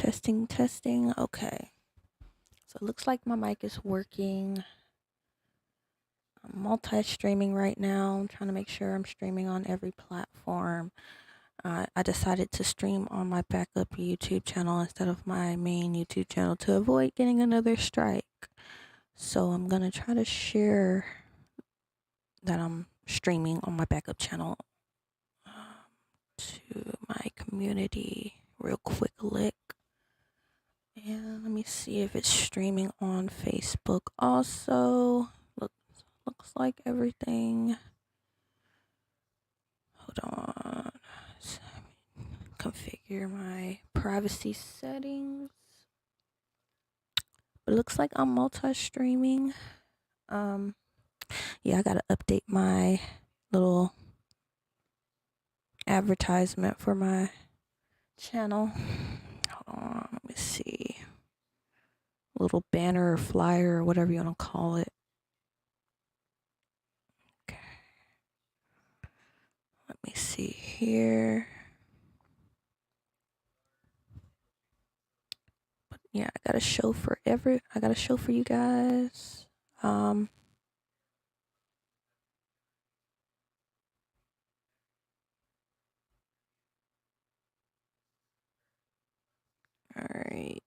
Testing, testing. Okay. So it looks like my mic is working. I'm multi-streaming right now. I'm trying to make sure I'm streaming on every platform. I decided to stream on my backup YouTube channel instead of my main YouTube channel to avoid getting another strike. So I'm going to try to share that I'm streaming on my backup channel to my community real quick. And let me see if it's streaming on Facebook also. Looks like everything. Hold on. Configure my privacy settings. But it looks like I'm multi-streaming. Yeah, I gotta update my little advertisement for my channel. Hold on, let me see. Little banner or flyer or whatever you want to call it. Okay. Let me see here. But yeah, I got a show for you guys. All right.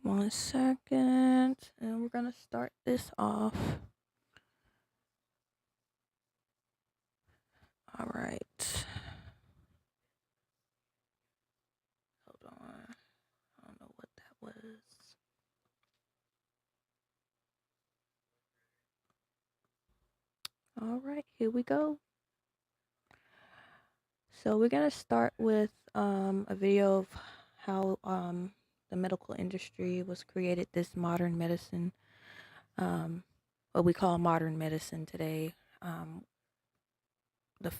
One second, and we're gonna start this off. All right. Hold on. I don't know what that was. All right, here we go. So we're gonna start with a video of how the medical industry was created. This modern medicine, what we call modern medicine today. The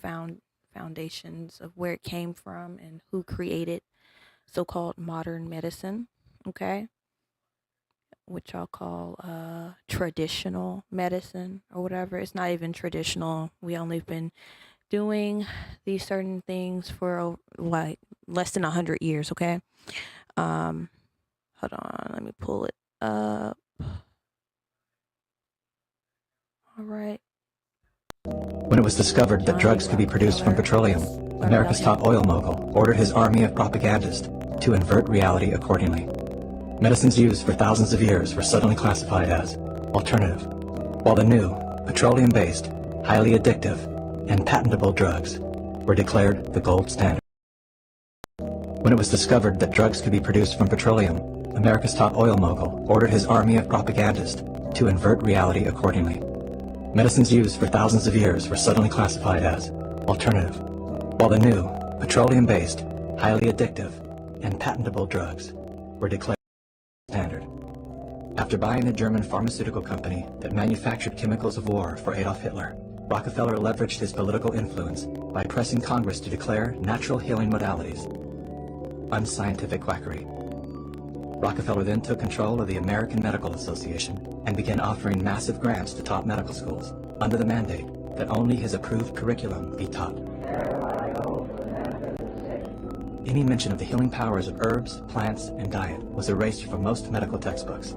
foundations of where it came from and who created so-called modern medicine. Okay. Which I'll call traditional medicine or whatever. It's not even traditional. We only been doing these certain things for like less than 100 years. Okay. Hold on, let me pull it up. All right. When it was discovered that drugs could be produced from petroleum, America's top oil mogul ordered his army of propagandists to invert reality accordingly. Medicines used for thousands of years were suddenly classified as alternative, while the new, petroleum-based, highly addictive, and patentable drugs were declared the gold standard. When it was discovered that drugs could be produced from petroleum, America's top oil mogul ordered his army of propagandists to invert reality accordingly. Medicines used for thousands of years were suddenly classified as alternative, while the new, petroleum-based, highly addictive, and patentable drugs were declared standard. After buying a German pharmaceutical company that manufactured chemicals of war for Adolf Hitler, Rockefeller leveraged his political influence by pressing Congress to declare natural healing modalities unscientific quackery. Rockefeller then took control of the American Medical Association and began offering massive grants to top medical schools under the mandate that only his approved curriculum be taught. Any mention of the healing powers of herbs, plants, and diet was erased from most medical textbooks.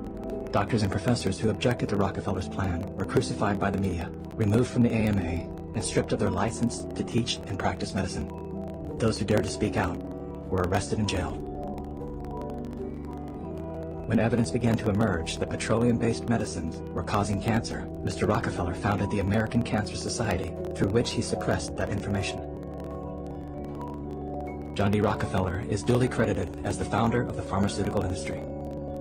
Doctors and professors who objected to Rockefeller's plan were crucified by the media, removed from the AMA, and stripped of their license to teach and practice medicine. Those who dared to speak out were arrested and jailed. When evidence began to emerge that petroleum-based medicines were causing cancer, Mr. Rockefeller founded the American Cancer Society, through which he suppressed that information. John D. Rockefeller is duly credited as the founder of the pharmaceutical industry,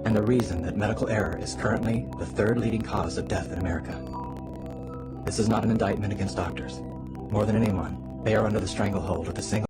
and the reason that medical error is currently the third leading cause of death in America. This is not an indictment against doctors. More than anyone, they are under the stranglehold of the single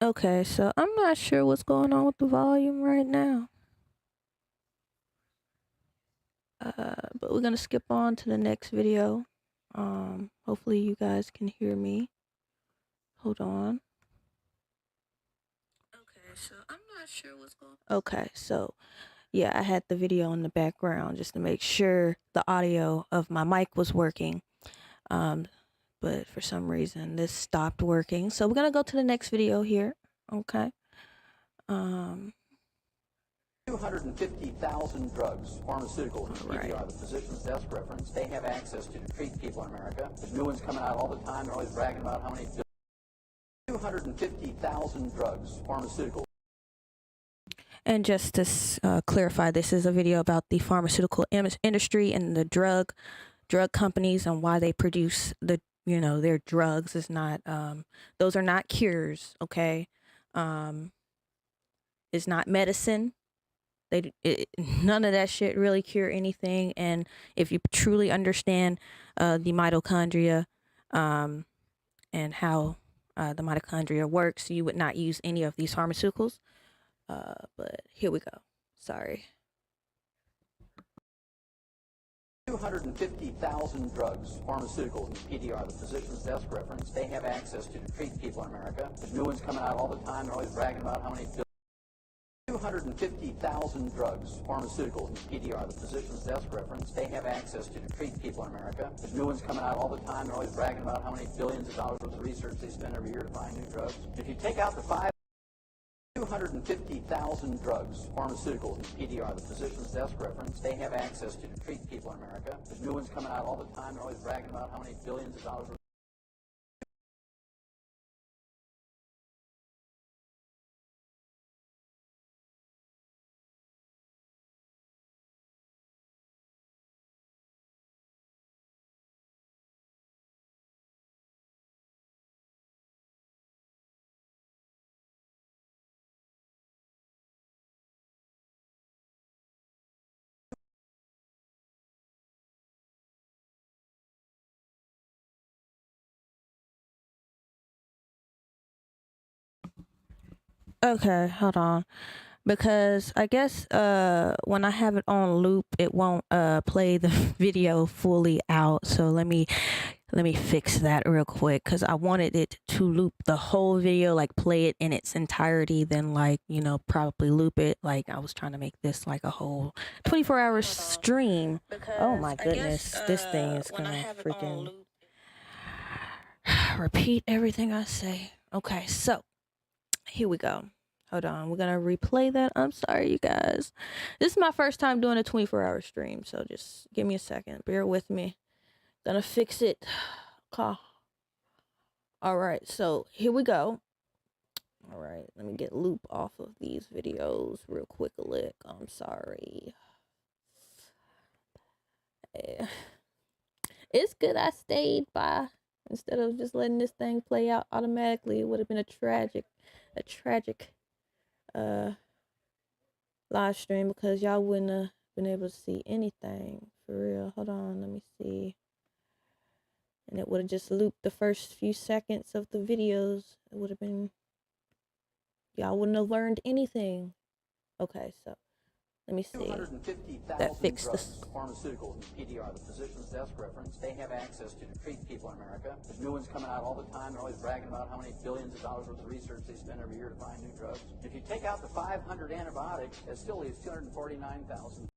Okay, so I'm not sure what's going on with the volume right now. But we're gonna skip on to the next video. Hopefully you guys can hear me. Hold on. Okay, so I'm not sure what's going on. Okay, so yeah, I had the video in the background just to make sure the audio of my mic was working. But for some reason this stopped working. So we're gonna go to the next video here. Okay. 250,000 drugs, pharmaceuticals, Right. PDR, the physician's desk reference. They have access to treat people in America. There's new ones coming out all the time. They're always bragging about how many 250,000 drugs, pharmaceuticals. And just to clarify, this is a video about the pharmaceutical industry and the drug companies and why they produce their drugs. Is not those are not cures. Okay. It's not medicine. None of that shit really cure anything. And if you truly understand the mitochondria and how the mitochondria works, you would not use any of these pharmaceuticals. But here we go. Sorry. 250,000 drugs, pharmaceuticals, PDR, the physician's desk reference. They have access to treat people in America. There's new ones coming out all the time. They're always bragging about how many 250,000 drugs, pharmaceuticals, PDR, the physician's desk reference. They have access to treat people in America. There's new ones coming out all the time. They're always bragging about how many billions of dollars worth of research they spend every year to find new drugs. If you take out the 250,000 drugs, pharmaceuticals, PDR, the physician's desk reference. They have access to treat people in America. There's new ones coming out all the time. They're always bragging about how many billions of dollars worth. Okay, hold on. Because I guess when I have it on loop, it won't play the video fully out. So let me fix that real quick, because I wanted it to loop the whole video, like play it in its entirety, then probably loop it. Like I was trying to make this like a whole 24-hour stream. Oh my goodness, this thing is gonna freaking repeat everything I say. Okay, so here we go. Hold on, we're gonna replay that. I'm sorry, you guys. This is my first time doing a 24-hour stream, so just give me a second. Bear with me. Gonna fix it. Okay. All right, so here we go. All right, let me get loop off of these videos real quick. I'm sorry. It's good I stayed by instead of just letting this thing play out automatically. It would have been a tragic live stream, because y'all wouldn't have been able to see anything for real. Hold on, let me see. And it would have just looped the first few seconds of the videos. It would have been, y'all wouldn't have learned anything. Okay, so let me see. That fixed this. Pharmaceuticals, PDR, the physician's desk reference. They have access to treat people in America. There's new ones coming out all the time. They're always bragging about how many billions of dollars worth of research they spend every year to find new drugs. If you take out the 500 antibiotics, that still leaves 249,000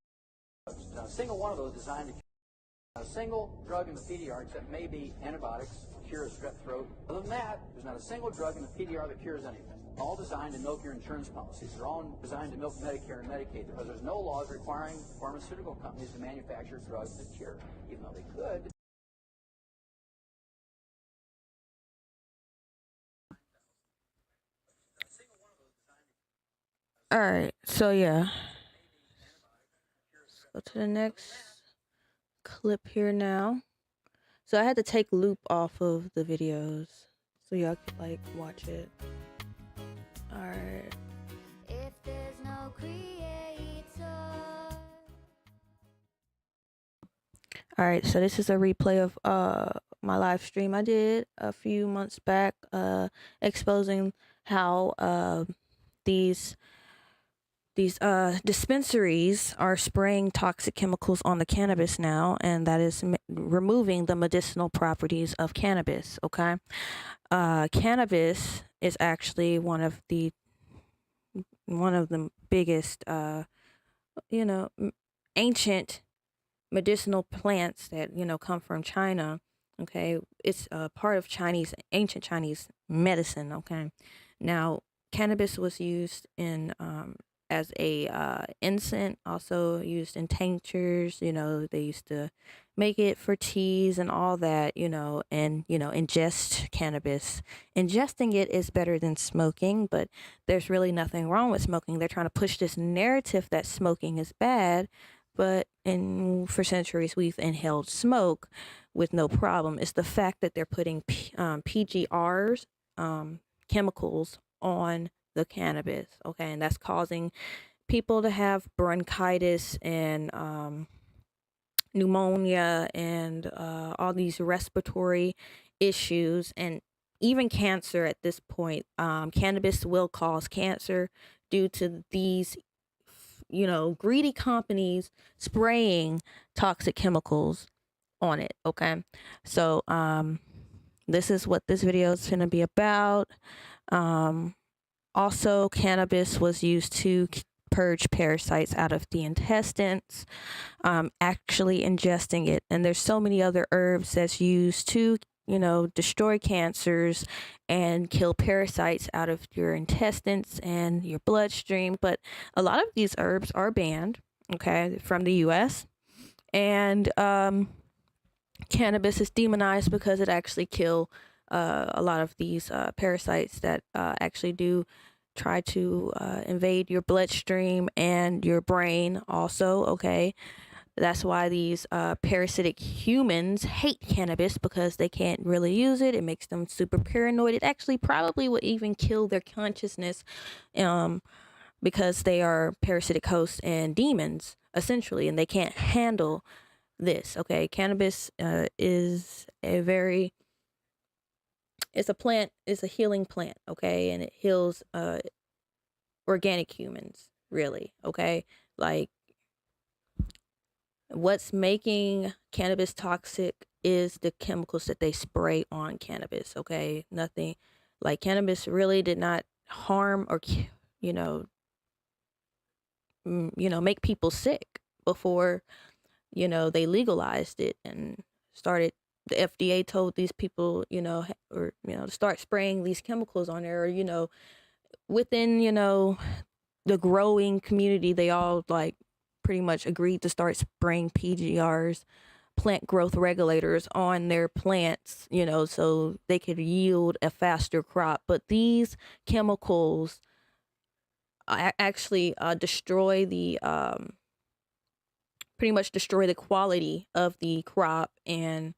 drugs. Now, a single one of those designed to cure a single drug in the PDR, except maybe antibiotics, cure a strep throat. Other than that, there's not a single drug in the PDR that cures anything. All designed to milk your insurance policies. They're all designed to milk Medicare and Medicaid, because there's no laws requiring pharmaceutical companies to manufacture drugs that cure, even though they could. All right, so yeah. Let's go to the next clip here now. So I had to take loop off of the videos so y'all could like watch it. All right. If there's no creator. All right, so this is a replay of my live stream I did a few months back, exposing how these dispensaries are spraying toxic chemicals on the cannabis now, and that is removing the medicinal properties of cannabis. Okay, cannabis is actually one of the biggest, ancient medicinal plants that come from China. Okay, it's a part of ancient Chinese medicine. Okay, now cannabis was used in as a incense, also used in tinctures. They used to make it for teas and all that. And ingest cannabis. Ingesting it is better than smoking, but there's really nothing wrong with smoking. They're trying to push this narrative that smoking is bad, but for centuries we've inhaled smoke with no problem. It's the fact that they're putting PGRs, chemicals, on the cannabis. Okay, and that's causing people to have bronchitis and pneumonia and all these respiratory issues, and even cancer at this point. Cannabis will cause cancer due to these greedy companies spraying toxic chemicals on it. Okay, so this is what this video is going to be about. Also, cannabis was used to purge parasites out of the intestines, actually ingesting it. And there's so many other herbs that's used to destroy cancers and kill parasites out of your intestines and your bloodstream. But a lot of these herbs are banned, okay, from the US. And cannabis is demonized because it actually kill a lot of these parasites that actually do try to invade your bloodstream and your brain also. Okay, that's why these parasitic humans hate cannabis, because they can't really use it. It makes them super paranoid. It actually probably would even kill their consciousness, because they are parasitic hosts and demons essentially, and they can't handle this. Okay, cannabis is it's a plant, it's a healing plant. Okay, and it heals organic humans, really. Okay, like, what's making cannabis toxic is the chemicals that they spray on cannabis. Okay, nothing like cannabis really did not harm or make people sick before they legalized it and started. The FDA told these people to start spraying these chemicals on there, or within the growing community, they all like pretty much agreed to start spraying PGRs, plant growth regulators, on their plants, so they could yield a faster crop. But these chemicals actually destroy the pretty much destroy the quality of the crop, and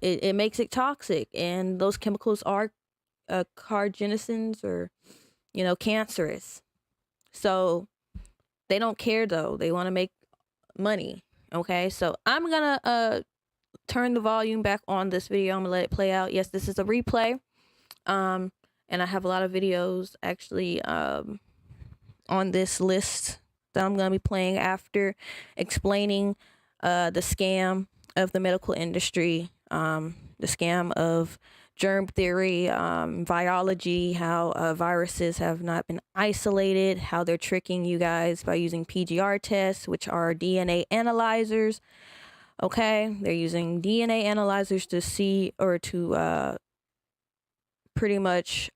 it makes it toxic. And those chemicals are carcinogens, or cancerous. So they don't care, though. They want to make money. Okay, so I'm gonna turn the volume back on this video. I'm gonna let it play out. Yes, this is a replay, and I have a lot of videos actually on this list that I'm gonna be playing after, explaining the scam of the medical industry, the scam of germ theory, virology, how viruses have not been isolated, how they're tricking you guys by using PGR tests, which are DNA analyzers. Okay, they're using DNA analyzers to see, or to pretty much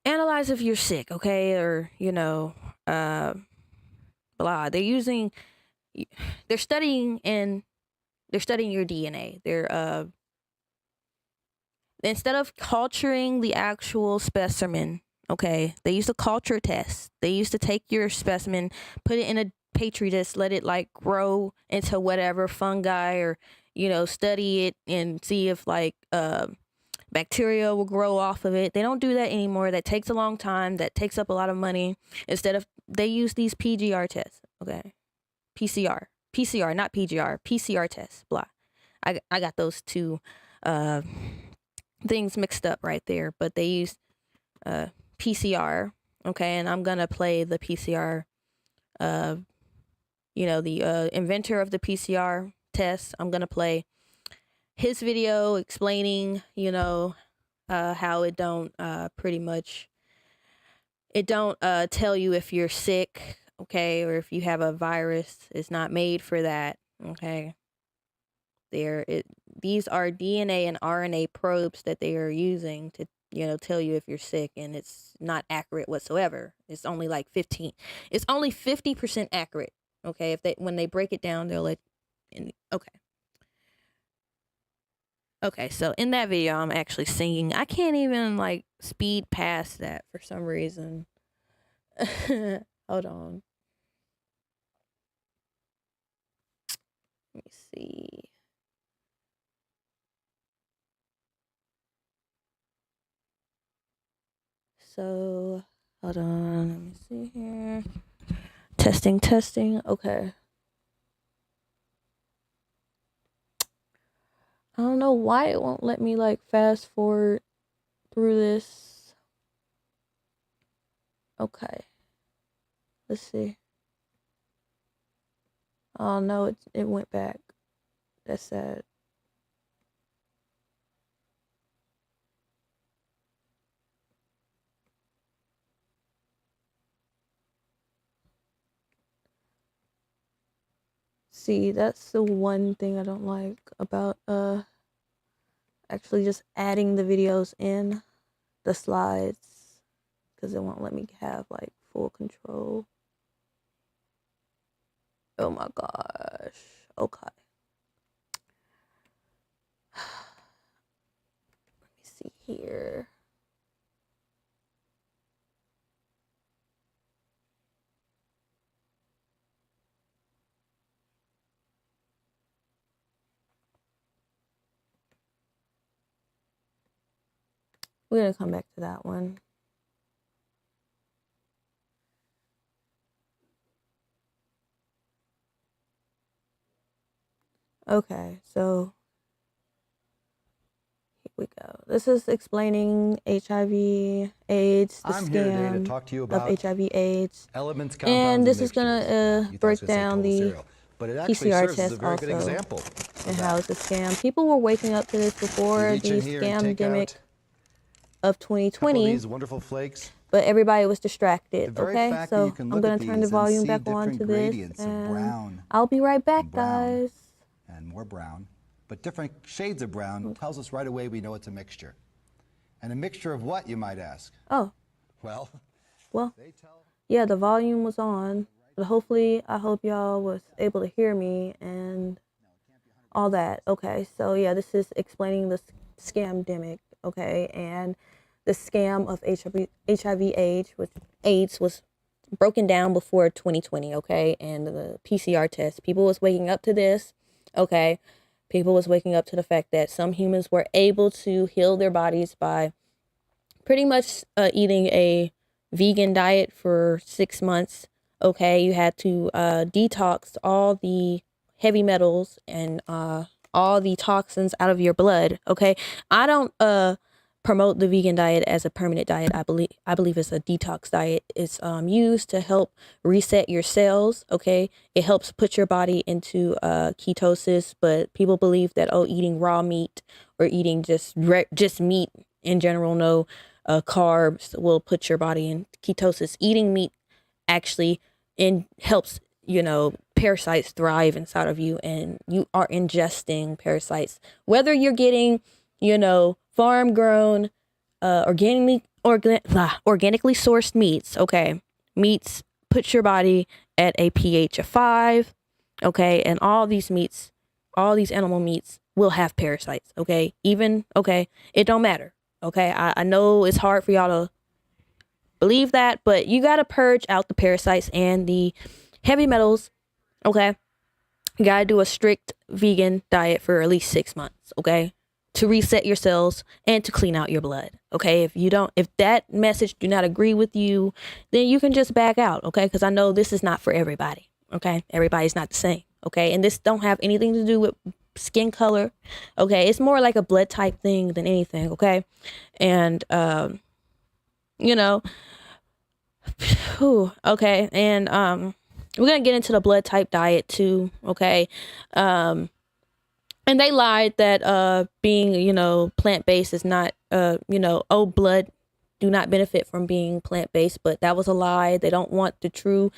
analyze if you're sick. Okay, or blah. They're studying your DNA. They're instead of culturing the actual specimen, okay, they use a culture test. They used to take your specimen, put it in a petri dish, let it like grow into whatever fungi, or study it and see if like bacteria will grow off of it. They don't do that anymore. That takes a long time. That takes up a lot of money. Instead of, they use these PGR tests. Okay, PCR PCR, not PGR, PCR test, blah. I got those two things mixed up right there, but they use PCR, okay, and I'm gonna play the PCR, the inventor of the PCR test. I'm gonna play his video explaining, how it don't tell you if you're sick, okay, or if you have a virus. It's not made for that, okay. These are DNA and RNA probes that they are using to, tell you if you're sick, and it's not accurate whatsoever. It's only like 50% accurate, okay. When they break it down, they'll okay, so in that video, I'm actually singing. I can't even like speed past that for some reason. Hold on. Let me see. So, hold on. Let me see here. Testing. Okay. I don't know why it won't let me like fast forward through this. Okay. Let's see. Oh no, it went back. That's sad. See, that's the one thing I don't like about actually just adding the videos in the slides, because it won't let me have like full control. Oh my gosh. Okay. Let me see here. We're gonna come back to that one. Okay, so here we go. This is explaining HIV, AIDS, the I'm here today to scam talk to you of about HIV, AIDS, elements, and compounds, this and is gonna mixtures. You thought I was break gonna say down total the cereal, but it actually PCR serves as test a very good also, example and of how that. it's a scam. People were waking up to this You before reach the in here and take scam-demic out of a couple of 2020, these wonderful flakes. but everybody was The distracted. very Okay, fact that so you can I'm look gonna at turn the these and volume see back on different to this, gradients of and brown I'll be right back, brown guys. and more brown, but different shades of brown tells us right away we know it's a mixture. And a mixture of what, you might ask? Oh, Well, well, they tell yeah, the volume was on, but hopefully, I hope y'all was able to hear me and all that. Okay, so yeah, this is explaining the scam-demic, okay, and the scam of HIV AIDS was broken down before 2020, okay, and the PCR test. People was waking up to this, okay. People was waking up to the fact that some humans were able to heal their bodies by pretty much eating a vegan diet for 6 months. Okay, you had to detox all the heavy metals and all the toxins out of your blood. Okay, I don't promote the vegan diet as a permanent diet. I believe it's a detox diet. It's used to help reset your cells. Okay, it helps put your body into ketosis. But people believe that eating raw meat or eating just meat in general, no carbs, will put your body in ketosis. Eating meat actually helps parasites thrive inside of you, and you are ingesting parasites, whether you're getting farm grown organically sourced meats. Okay, meats put your body at a pH of 5. Okay, and all these animal meats will have parasites. Okay, it don't matter. Okay, I know it's hard for y'all to believe that, but you gotta purge out the parasites and the heavy metals. Okay, you gotta do a strict vegan diet for at least 6 months. Okay, to reset your cells and to clean out your blood. Okay, if that message do not agree with you, then you can just back out. Okay, because I know this is not for everybody. Okay, everybody's not the same. Okay, and this don't have anything to do with skin color. Okay, it's more like a blood type thing than anything. Okay, and you know, whew, okay, and we're gonna get into the blood type diet too. Okay, and they lied that being, you know, plant-based is not, you know, oh, blood do not benefit from being plant-based, but that was a lie. They don't want the true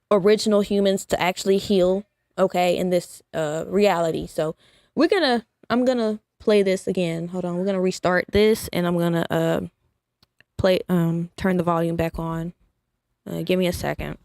original humans to actually heal, okay, in this reality. So I'm gonna play this again. Hold on, we're gonna restart this, and I'm gonna turn the volume back on. Give me a second.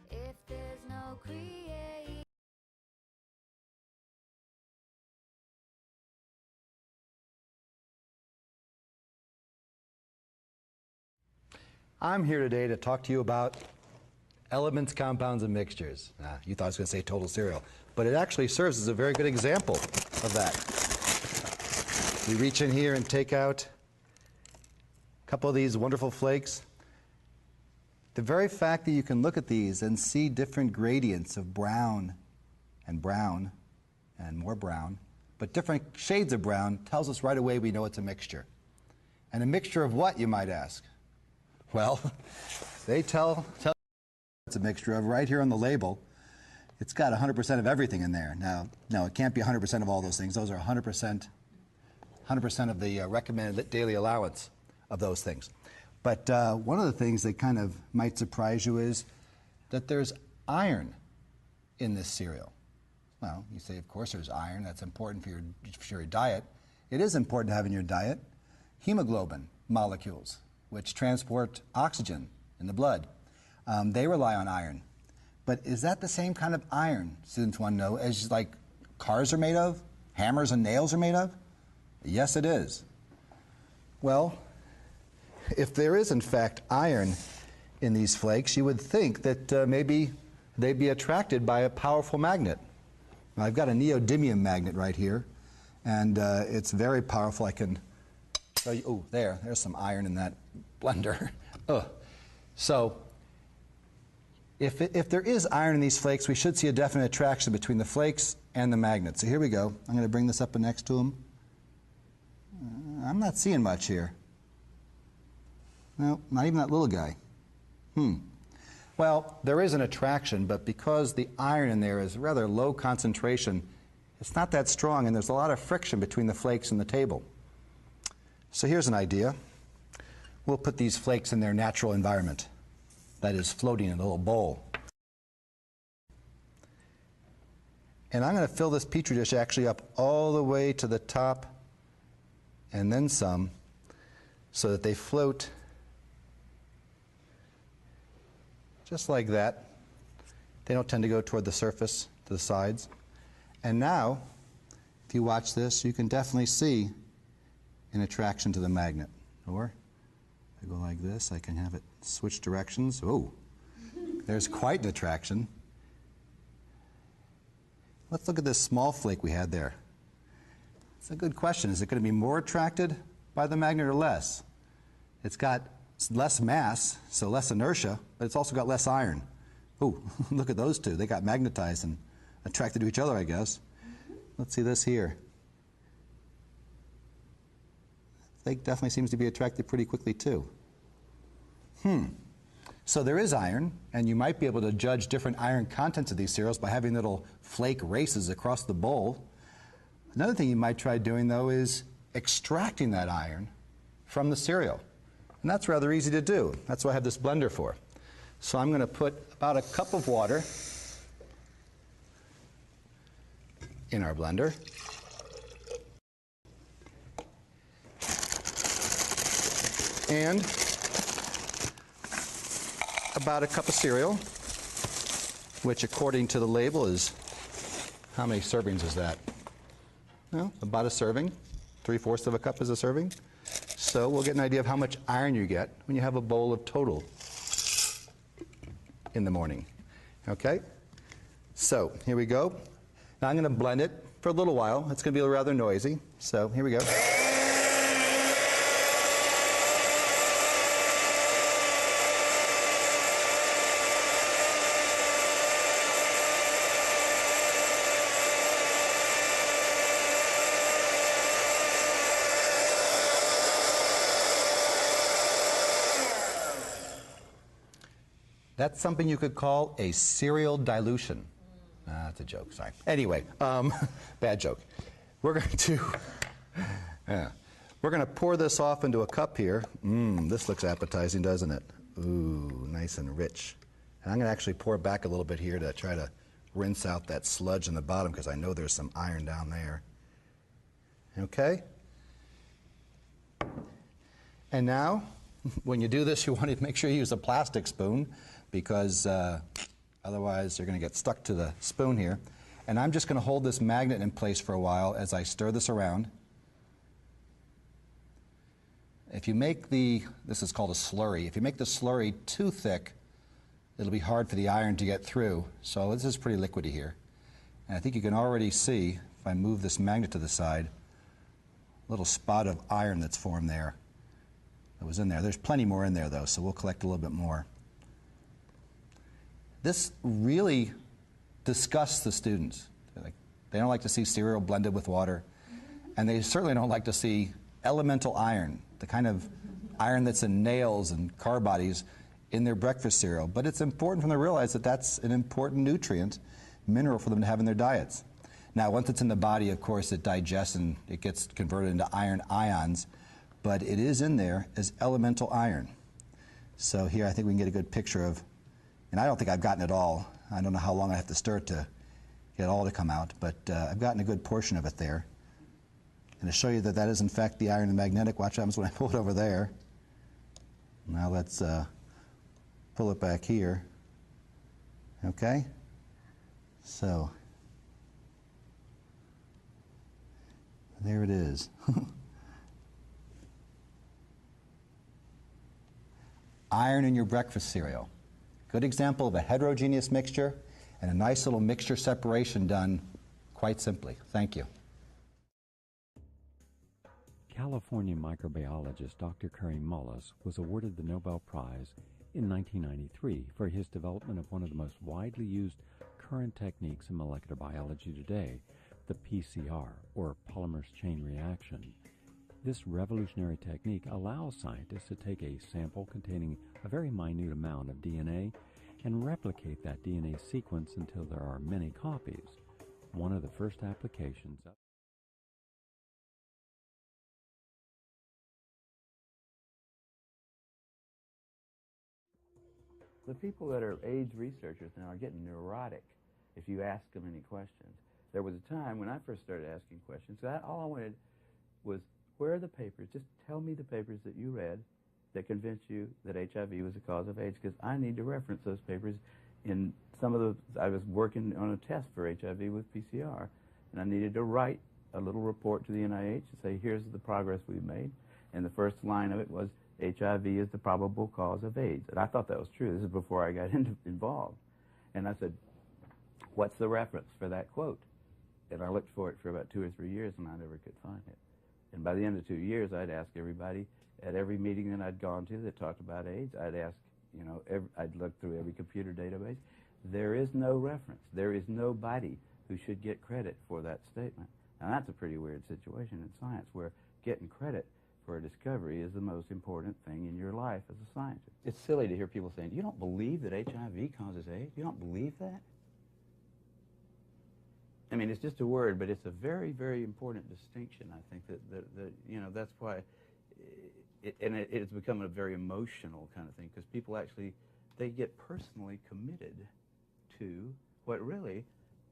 If there's no create. I'm here today to talk to you about elements, compounds, and mixtures. You thought I was going to say total cereal, but it actually serves as a very good example of that. We reach in here and take out a couple of these wonderful flakes. The very fact that you can look at these and see different gradients of brown and more brown, but different shades of brown tells us right away we know it's a mixture. And a mixture of what, you might ask? Well, they tell it's a mixture of right here on the label. It's got 100% of everything in there. Now, no, it can't be 100% of all those things. Those are 100% of the recommended daily allowance of those things. But one of the things that kind of might surprise you is that there's iron in this cereal. Well, you say, of course there's iron. That's important for your diet. It is important to have in your diet hemoglobin molecules, which transport oxygen in the blood. They rely on iron. But is that the same kind of iron, students want to know, as like cars are made of, hammers and nails are made of? Yes, it is. Well, if there is in fact iron in these flakes, you would think that maybe they'd be attracted by a powerful magnet. Now, I've got a neodymium magnet right here, and it's very powerful. I can show you. Oh, there's some iron in that blender. So if there is iron in these flakes, we should see a definite attraction between the flakes and the magnet. So here we go. I'm going to bring this up next to them. I'm not seeing much here. No, not even that little guy. Well, there is an attraction, but because the iron in there is rather low concentration, it's not that strong, and there's a lot of friction between the flakes and the table. So here's an idea. We'll put these flakes in their natural environment, that is, floating in a little bowl. And I'm going to fill this Petri dish actually up all the way to the top and then some, so that they float just like that. They don't tend to go toward the surface, to the sides. And now, if you watch this, you can definitely see an attraction to the magnet. Or, if I go like this, I can have it switch directions. Oh, there's quite an attraction. Let's look at this small flake we had there. It's a good question. Is it going to be more attracted by the magnet or less? It's got less mass, so less inertia, but it's also got less iron. Oh, look at those two. They got magnetized and attracted to each other, I guess. Let's see this here. Flake definitely seems to be attracted pretty quickly, too. So there is iron, and you might be able to judge different iron contents of these cereals by having little flake races across the bowl. Another thing you might try doing, though, is extracting that iron from the cereal. And that's rather easy to do. That's what I have this blender for. So I'm going to put about a cup of water in our blender. And about a cup of cereal, which according to the label is, how many servings is that? Well, about a serving. 3/4 of a cup is a serving. So we'll get an idea of how much iron you get when you have a bowl of Total in the morning. Okay? So here we go. Now I'm going to blend it for a little while. It's going to be rather noisy. So here we go. That's something you could call a serial dilution. That's a joke, sorry. Anyway, bad joke. We're going to we're going to pour this off into a cup here. This looks appetizing, doesn't it? Ooh, nice and rich. And I'm going to actually pour back a little bit here to try to rinse out that sludge in the bottom because I know there's some iron down there. Okay? And now, when you do this, you want to make sure you use a plastic spoon because otherwise you're going to get stuck to the spoon here. And I'm just going to hold this magnet in place for a while as I stir this around. If you make this is called a slurry, if you make the slurry too thick, it'll be hard for the iron to get through. So this is pretty liquidy here. And I think you can already see, if I move this magnet to the side, a little spot of iron that's formed there. That was in there. There's plenty more in there, though, so we'll collect a little bit more. This really disgusts the students. They don't like to see cereal blended with water, and they certainly don't like to see elemental iron, the kind of iron that's in nails and car bodies, in their breakfast cereal. But it's important for them to realize that that's an important nutrient, mineral for them to have in their diets. Now, once it's in the body, of course, it digests and it gets converted into iron ions, but it is in there as elemental iron. So here I think we can get a good picture of, and I don't think I've gotten it all. I don't know how long I have to stir it to get it all to come out, but I've gotten a good portion of it there. And to show you that that is in fact the iron and magnetic, watch what happens when I pull it over there. Now let's pull it back here. Okay? So, there it is. Iron in your breakfast cereal. Good example of a heterogeneous mixture and a nice little mixture separation done quite simply. Thank you. California microbiologist Dr. Kary Mullis was awarded the Nobel Prize in 1993 for his development of one of the most widely used current techniques in molecular biology today, the PCR, or polymerase chain reaction. This revolutionary technique allows scientists to take a sample containing a very minute amount of DNA and replicate that DNA sequence until there are many copies. One of the first applications of the people that are AIDS researchers now are getting neurotic if you ask them any questions. There was a time when I first started asking questions, all I wanted was, where are the papers? Just tell me the papers that you read that convinced you that HIV was the cause of AIDS, because I need to reference those papers in some of those. I was working on a test for HIV with PCR, and I needed to write a little report to the NIH to say, here's the progress we've made. And the first line of it was, HIV is the probable cause of AIDS. And I thought that was true. This is before I got involved. And I said, what's the reference for that quote? And I looked for it for about 2 or 3 years, and I never could find it. And by the end of 2 years, I'd ask everybody at every meeting that I'd gone to that talked about AIDS, I'd ask, I'd look through every computer database. There is no reference. There is nobody who should get credit for that statement. Now, that's a pretty weird situation in science, where getting credit for a discovery is the most important thing in your life as a scientist. It's silly to hear people saying, you don't believe that HIV causes AIDS? You don't believe that? I mean, it's just a word, but it's a very, very important distinction. I think that that's why, it's become a very emotional kind of thing, because people actually, they get personally committed to what really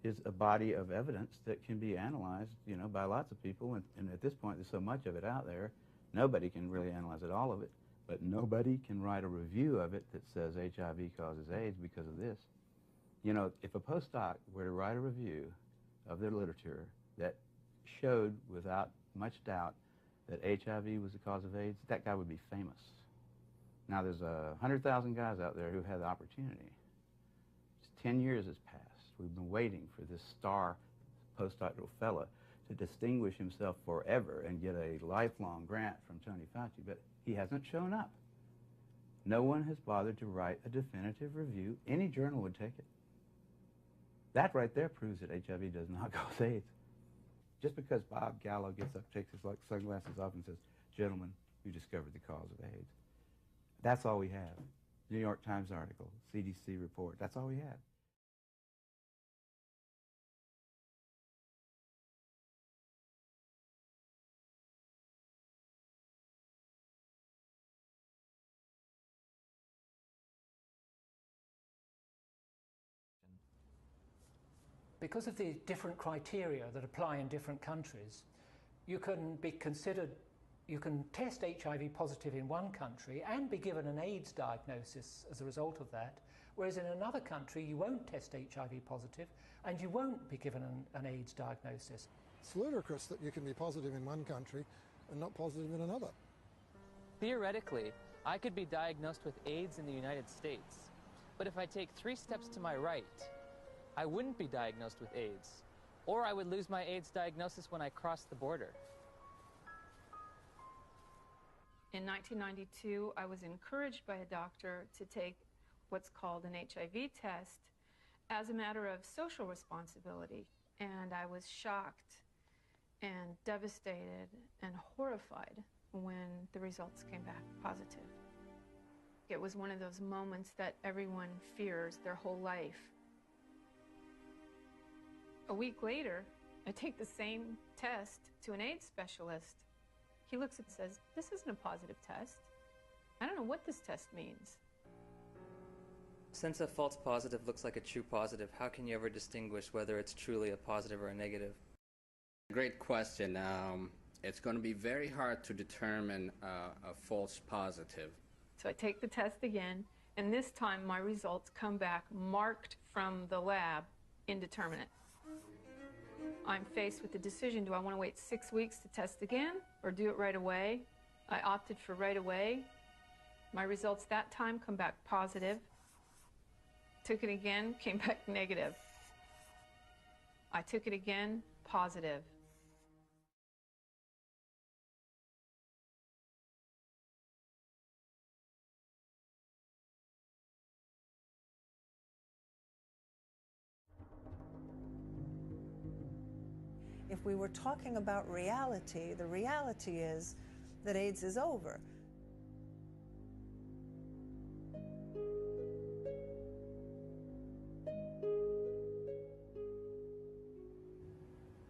is a body of evidence that can be analyzed, by lots of people. And at this point, there's so much of it out there, nobody can really analyze it, all of it, but nobody can write a review of it that says HIV causes AIDS because of this. If a postdoc were to write a review of their literature that showed without much doubt that HIV was the cause of AIDS, that guy would be famous. Now there's 100,000 guys out there who have the opportunity. 10 years has passed. We've been waiting for this star postdoctoral fella to distinguish himself forever and get a lifelong grant from Tony Fauci, but he hasn't shown up. No one has bothered to write a definitive review. Any journal would take it. That right there proves that HIV does not cause AIDS. Just because Bob Gallo gets up, takes his sunglasses off and says, "Gentlemen, we discovered the cause of AIDS." That's all we have. New York Times article, CDC report, that's all we have. Because of the different criteria that apply in different countries, you can be considered, you can test HIV positive in one country and be given an AIDS diagnosis as a result of that, whereas in another country you won't test HIV positive and you won't be given an AIDS diagnosis. It's ludicrous that you can be positive in one country and not positive in another. Theoretically, I could be diagnosed with AIDS in the United States, but if I take 3 steps to my right, I wouldn't be diagnosed with AIDS, or I would lose my AIDS diagnosis when I crossed the border. In 1992, I was encouraged by a doctor to take what's called an HIV test as a matter of social responsibility, and I was shocked and devastated and horrified when the results came back positive. It was one of those moments that everyone fears their whole life. A week later, I take the same test to an AIDS specialist. He looks and says, "This isn't a positive test. I don't know what this test means." Since a false positive looks like a true positive, how can you ever distinguish whether it's truly a positive or a negative? Great question. It's going to be very hard to determine a false positive. So I take the test again, and this time my results come back marked from the lab indeterminate. I'm faced with the decision, do I want to wait 6 weeks to test again or do it right away? I opted for right away. My results that time come back positive. Took it again, came back negative. I took it again, positive. If we were talking about reality, the reality is that AIDS is over.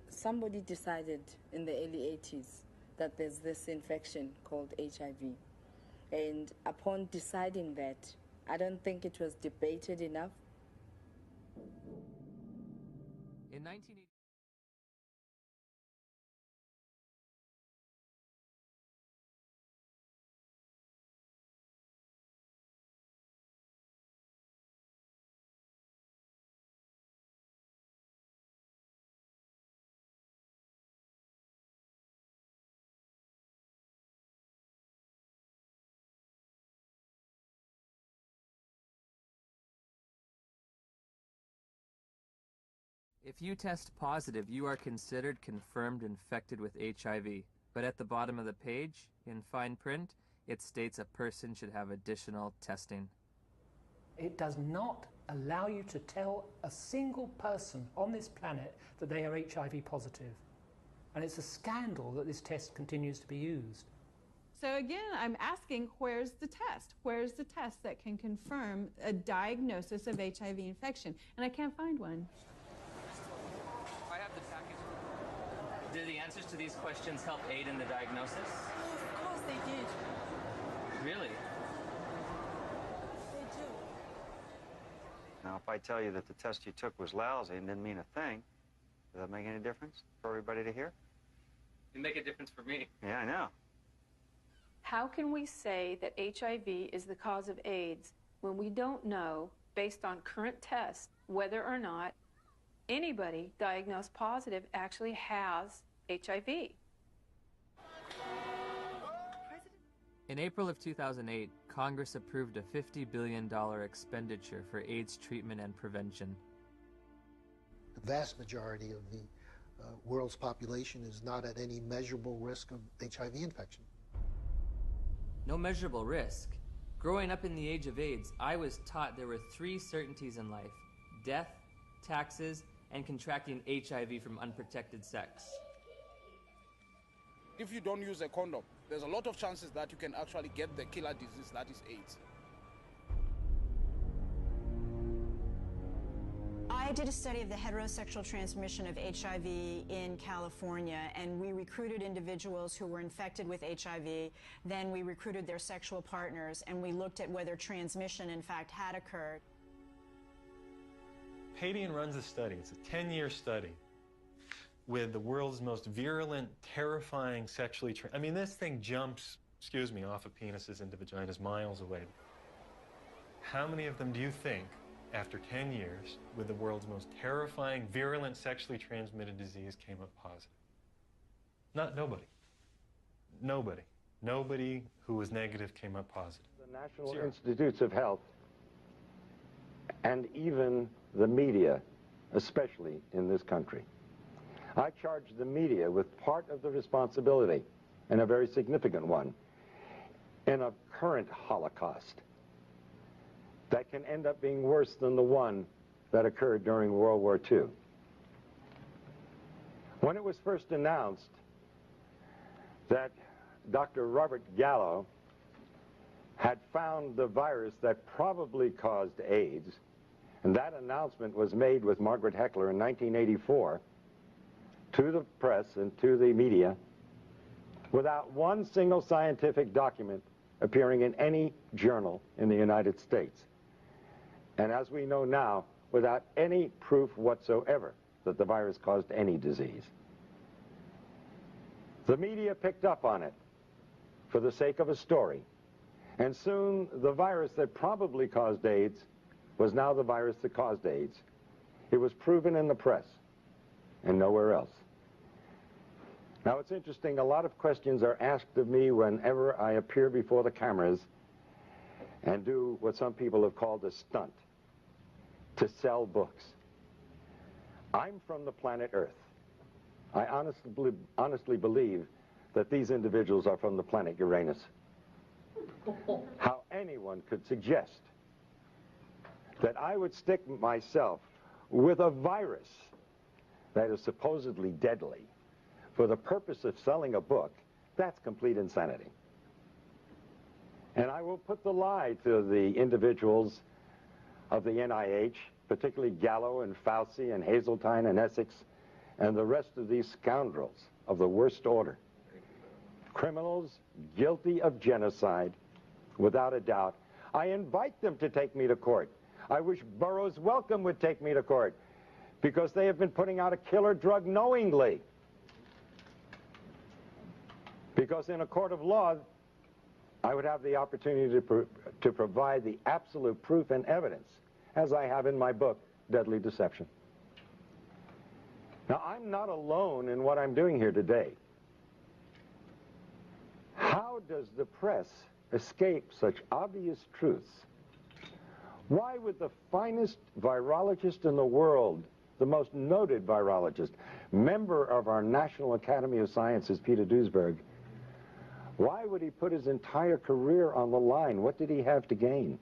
Somebody decided in the early 80s that there's this infection called HIV. And upon deciding that, I don't think it was debated enough. In 1980, if you test positive, you are considered confirmed infected with HIV. But at the bottom of the page, in fine print, it states a person should have additional testing. It does not allow you to tell a single person on this planet that they are HIV positive. And it's a scandal that this test continues to be used. So again, I'm asking, where's the test? Where's the test that can confirm a diagnosis of HIV infection? And I can't find one. I have the package. Do the answers to these questions help aid in the diagnosis? Of course they did. Really? They do. Now, if I tell you that the test you took was lousy and didn't mean a thing, does that make any difference for everybody to hear? It'd make a difference for me. Yeah, I know. How can we say that HIV is the cause of AIDS when we don't know, based on current tests, whether or not anybody diagnosed positive actually has HIV? In April of 2008, Congress approved a $50 billion expenditure for AIDS treatment and prevention. The vast majority of the world's population is not at any measurable risk of HIV infection. No measurable risk. Growing up in the age of AIDS, I was taught there were 3 certainties in life: death, taxes, and contracting HIV from unprotected sex. If you don't use a condom, there's a lot of chances that you can actually get the killer disease that is AIDS. I did a study of the heterosexual transmission of HIV in California, and we recruited individuals who were infected with HIV. Then we recruited their sexual partners, and we looked at whether transmission, in fact, had occurred. Padian runs a study. It's a 10-year study with the world's most virulent, terrifying sexually I mean, this thing jumps, off of penises into vaginas miles away. How many of them do you think, after 10 years, with the world's most terrifying, virulent, sexually transmitted disease, came up positive? Nobody. Nobody. Nobody who was negative came up positive. The National Institutes of Health and even the media, especially in this country. I charge the media with part of the responsibility, and a very significant one, in a current Holocaust that can end up being worse than the one that occurred during World War II. When it was first announced that Dr. Robert Gallo had found the virus that probably caused AIDS, and that announcement was made with Margaret Heckler in 1984 to the press and to the media, without one single scientific document appearing in any journal in the United States. And as we know now, without any proof whatsoever that the virus caused any disease. The media picked up on it for the sake of a story, and soon the virus that probably caused AIDS was now the virus that caused AIDS. It was proven in the press and nowhere else. Now, it's interesting, a lot of questions are asked of me whenever I appear before the cameras and do what some people have called a stunt, to sell books. I'm from the planet Earth. I honestly believe that these individuals are from the planet Uranus. How anyone could suggest that I would stick myself with a virus that is supposedly deadly for the purpose of selling a book, that's complete insanity. And I will put the lie to the individuals of the NIH, particularly Gallo and Fauci and Hazeltine and Essex and the rest of these scoundrels of the worst order. Criminals guilty of genocide, without a doubt. I invite them to take me to court. I wish Burroughs Wellcome would take me to court, because they have been putting out a killer drug knowingly. Because in a court of law, I would have the opportunity to provide the absolute proof and evidence, as I have in my book, Deadly Deception. Now, I'm not alone in what I'm doing here today. How does the press escape such obvious truths? Why would the finest virologist in the world, the most noted virologist, member of our National Academy of Sciences, Peter Duesberg, why would he put his entire career on the line? What did he have to gain?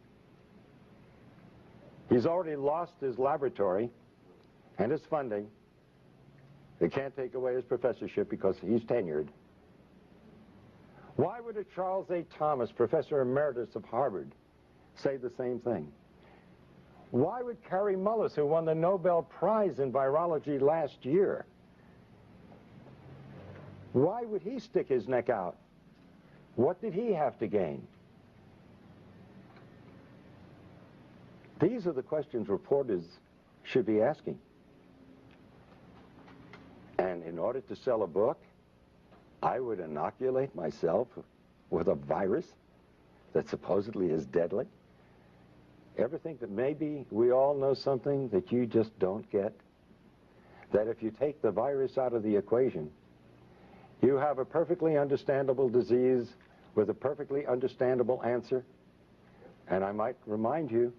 He's already lost his laboratory and his funding. They can't take away his professorship because he's tenured. Why would a Charles A. Thomas, professor emeritus of Harvard, say the same thing? Why would Kary Mullis, who won the Nobel Prize in virology last year, why would he stick his neck out? What did he have to gain? These are the questions reporters should be asking. And in order to sell a book, I would inoculate myself with a virus that supposedly is deadly. Ever think that maybe we all know something that you just don't get? That if you take the virus out of the equation, you have a perfectly understandable disease with a perfectly understandable answer. And I might remind you,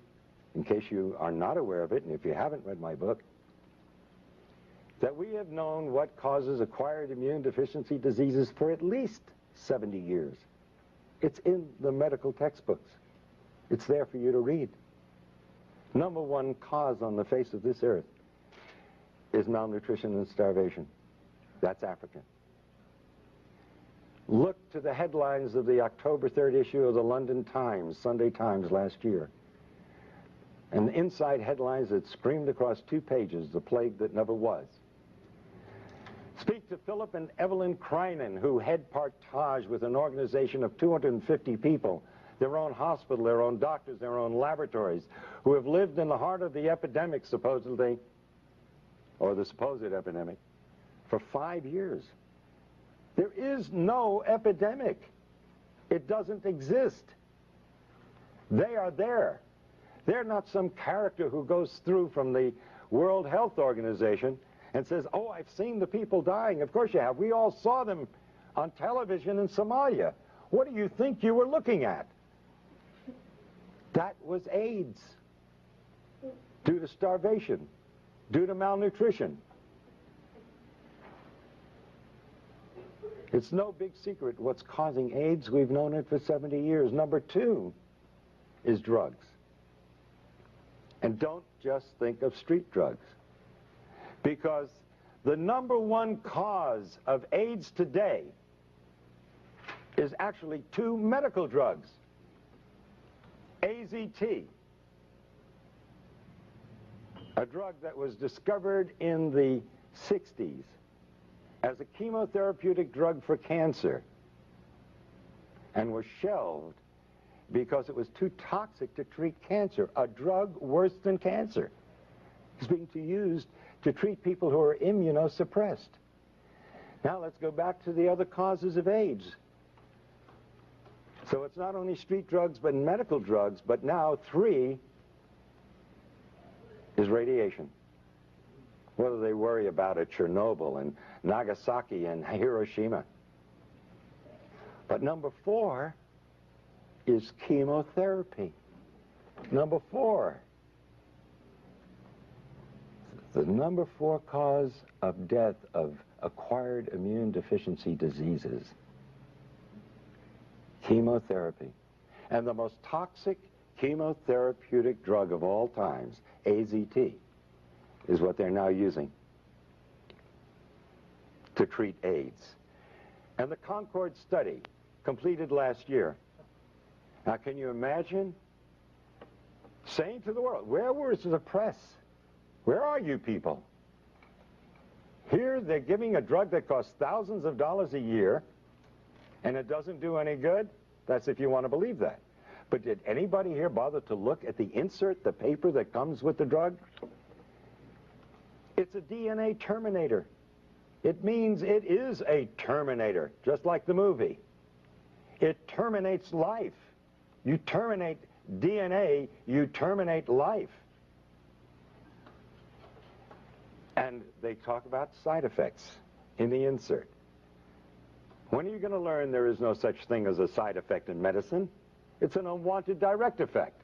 in case you are not aware of it, and if you haven't read my book, that we have known what causes acquired immune deficiency diseases for at least 70 years. It's in the medical textbooks. It's there for you to read. Number one cause on the face of this earth is malnutrition and starvation. That's African. Look to the headlines of the October 3rd issue of the London Times, Sunday Times last year. And the inside headlines that screamed across 2 pages, the plague that never was. Speak to Philip and Evelyn Kreinen, who head Partage with an organization of 250 people, their own hospital, their own doctors, their own laboratories, who have lived in the heart of the epidemic, supposedly, or the supposed epidemic, for 5 years. There is no epidemic. It doesn't exist. They are there. They're not some character who goes through from the World Health Organization and says, oh, I've seen the people dying. Of course you have. We all saw them on television in Somalia. What do you think you were looking at? That was AIDS, due to starvation, due to malnutrition. It's no big secret what's causing AIDS. We've known it for 70 years. Number 2 is drugs. And don't just think of street drugs. Because the number one cause of AIDS today is actually 2 medical drugs. AZT, a drug that was discovered in the 60s as a chemotherapeutic drug for cancer and was shelved because it was too toxic to treat cancer. A drug worse than cancer is being used to treat people who are immunosuppressed. Now let's go back to the other causes of AIDS. So it's not only street drugs but medical drugs, but now 3 is radiation. What do they worry about at Chernobyl and Nagasaki and Hiroshima? But number 4 is chemotherapy. Number 4. The number 4 cause of death of acquired immune deficiency diseases. Chemotherapy. And the most toxic chemotherapeutic drug of all times, AZT, is what they're now using to treat AIDS. And the Concord study, completed last year. Now, can you imagine saying to the world, where was the press? Where are you people? Here they're giving a drug that costs thousands of dollars a year, and it doesn't do any good? That's if you want to believe that. But did anybody here bother to look at the insert, the paper that comes with the drug? It's a DNA terminator. It means it is a terminator, just like the movie. It terminates life. You terminate DNA, you terminate life. And they talk about side effects in the insert. When are you going to learn there is no such thing as a side effect in medicine? It's an unwanted direct effect.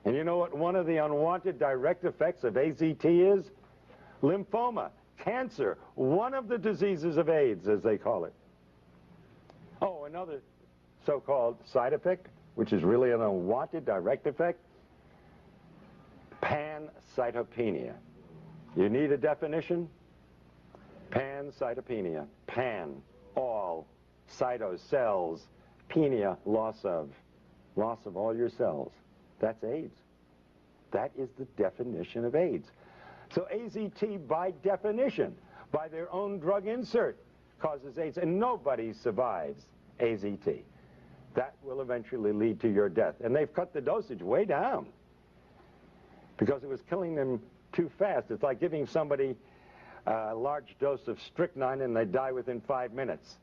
And you know what one of the unwanted direct effects of AZT is? Lymphoma, cancer, one of the diseases of AIDS, as they call it. Oh, another so-called side effect, which is really an unwanted direct effect, pancytopenia. You need a definition? Pancytopenia. Pan, all, cyto, cells, penia, loss of all your cells. That's AIDS. That is the definition of AIDS. So AZT, by definition, by their own drug insert, causes AIDS, and nobody survives AZT. That will eventually lead to your death. And they've cut the dosage way down because it was killing them too fast. It's like giving somebody a large dose of strychnine and they die within 5 minutes.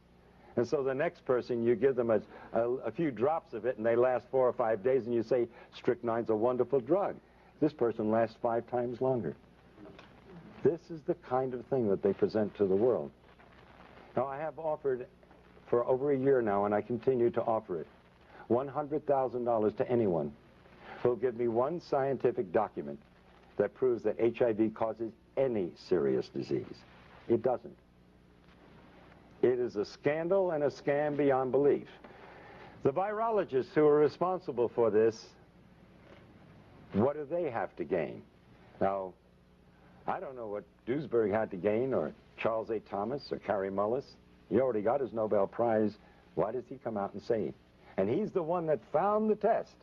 And so the next person, you give them a few drops of it and they last 4 or 5 days, and you say, strychnine's a wonderful drug. This person lasts 5 times longer. This is the kind of thing that they present to the world. Now, I have offered for over a year now, and I continue to offer it. $100,000 to anyone who will give me one scientific document that proves that HIV causes any serious disease. It doesn't. It is a scandal and a scam beyond belief. The virologists who are responsible for this, what do they have to gain? Now, I don't know what Duesberg had to gain, or Charles A. Thomas, or Kary Mullis. He already got his Nobel Prize. Why does he come out and say it? And he's the one that found the test,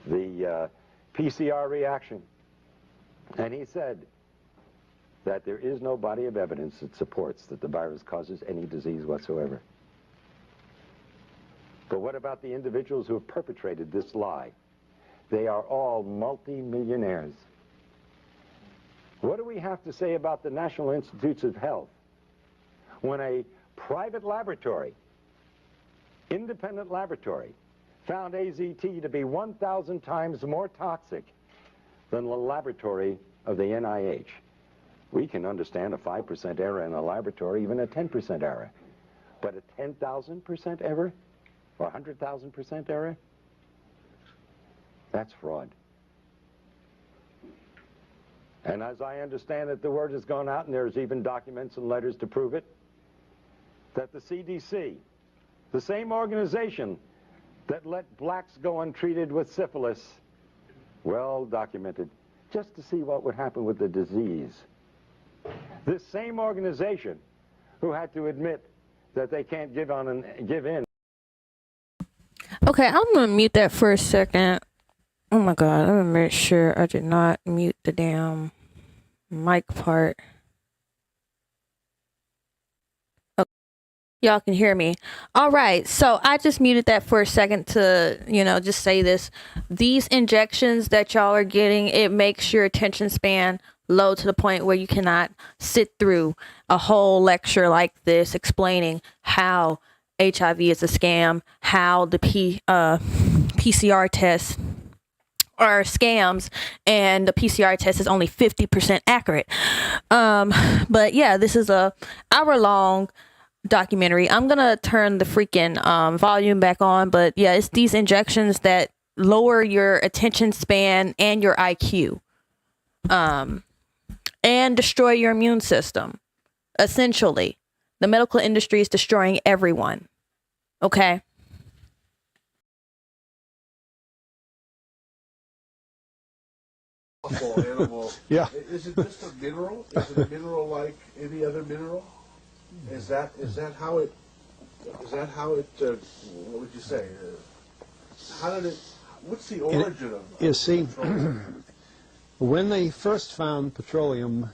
the PCR reaction. And he said that there is no body of evidence that supports that the virus causes any disease whatsoever. But what about the individuals who have perpetrated this lie? They are all multi-millionaires. What do we have to say about the National Institutes of Health when a private laboratory, independent laboratory, found AZT to be 1,000 times more toxic than the laboratory of the NIH? We can understand a 5% error in a laboratory, even a 10% error. But a 10,000% error? Or 100,000% error? That's fraud. And as I understand it, the word has gone out, and there's even documents and letters to prove it, that the CDC, the same organization that let blacks go untreated with syphilis, well documented, just to see what would happen with the disease. This same organization who had to admit that they can't give in. Okay, I'm gonna mute that for a second. Oh my god, I'm gonna make sure I did not mute the damn mic part. Okay. Y'all can hear me. All right, so I just muted that for a second to, just say this. These injections that y'all are getting, it makes your attention span low to the point where you cannot sit through a whole lecture like this explaining how HIV is a scam, how the PCR tests are scams, and the PCR test is only 50% accurate. But yeah, this is a hour-long documentary. I'm gonna turn the freaking volume back on, but yeah, it's these injections that lower your attention span and your IQ, and destroy your immune system. Essentially, the medical industry is destroying everyone. Okay. Animal. Yeah. Is it just a mineral? Is it a mineral like any other mineral? Is that how it? What would you say? How did it? What's the origin of? You see, when they first found petroleum,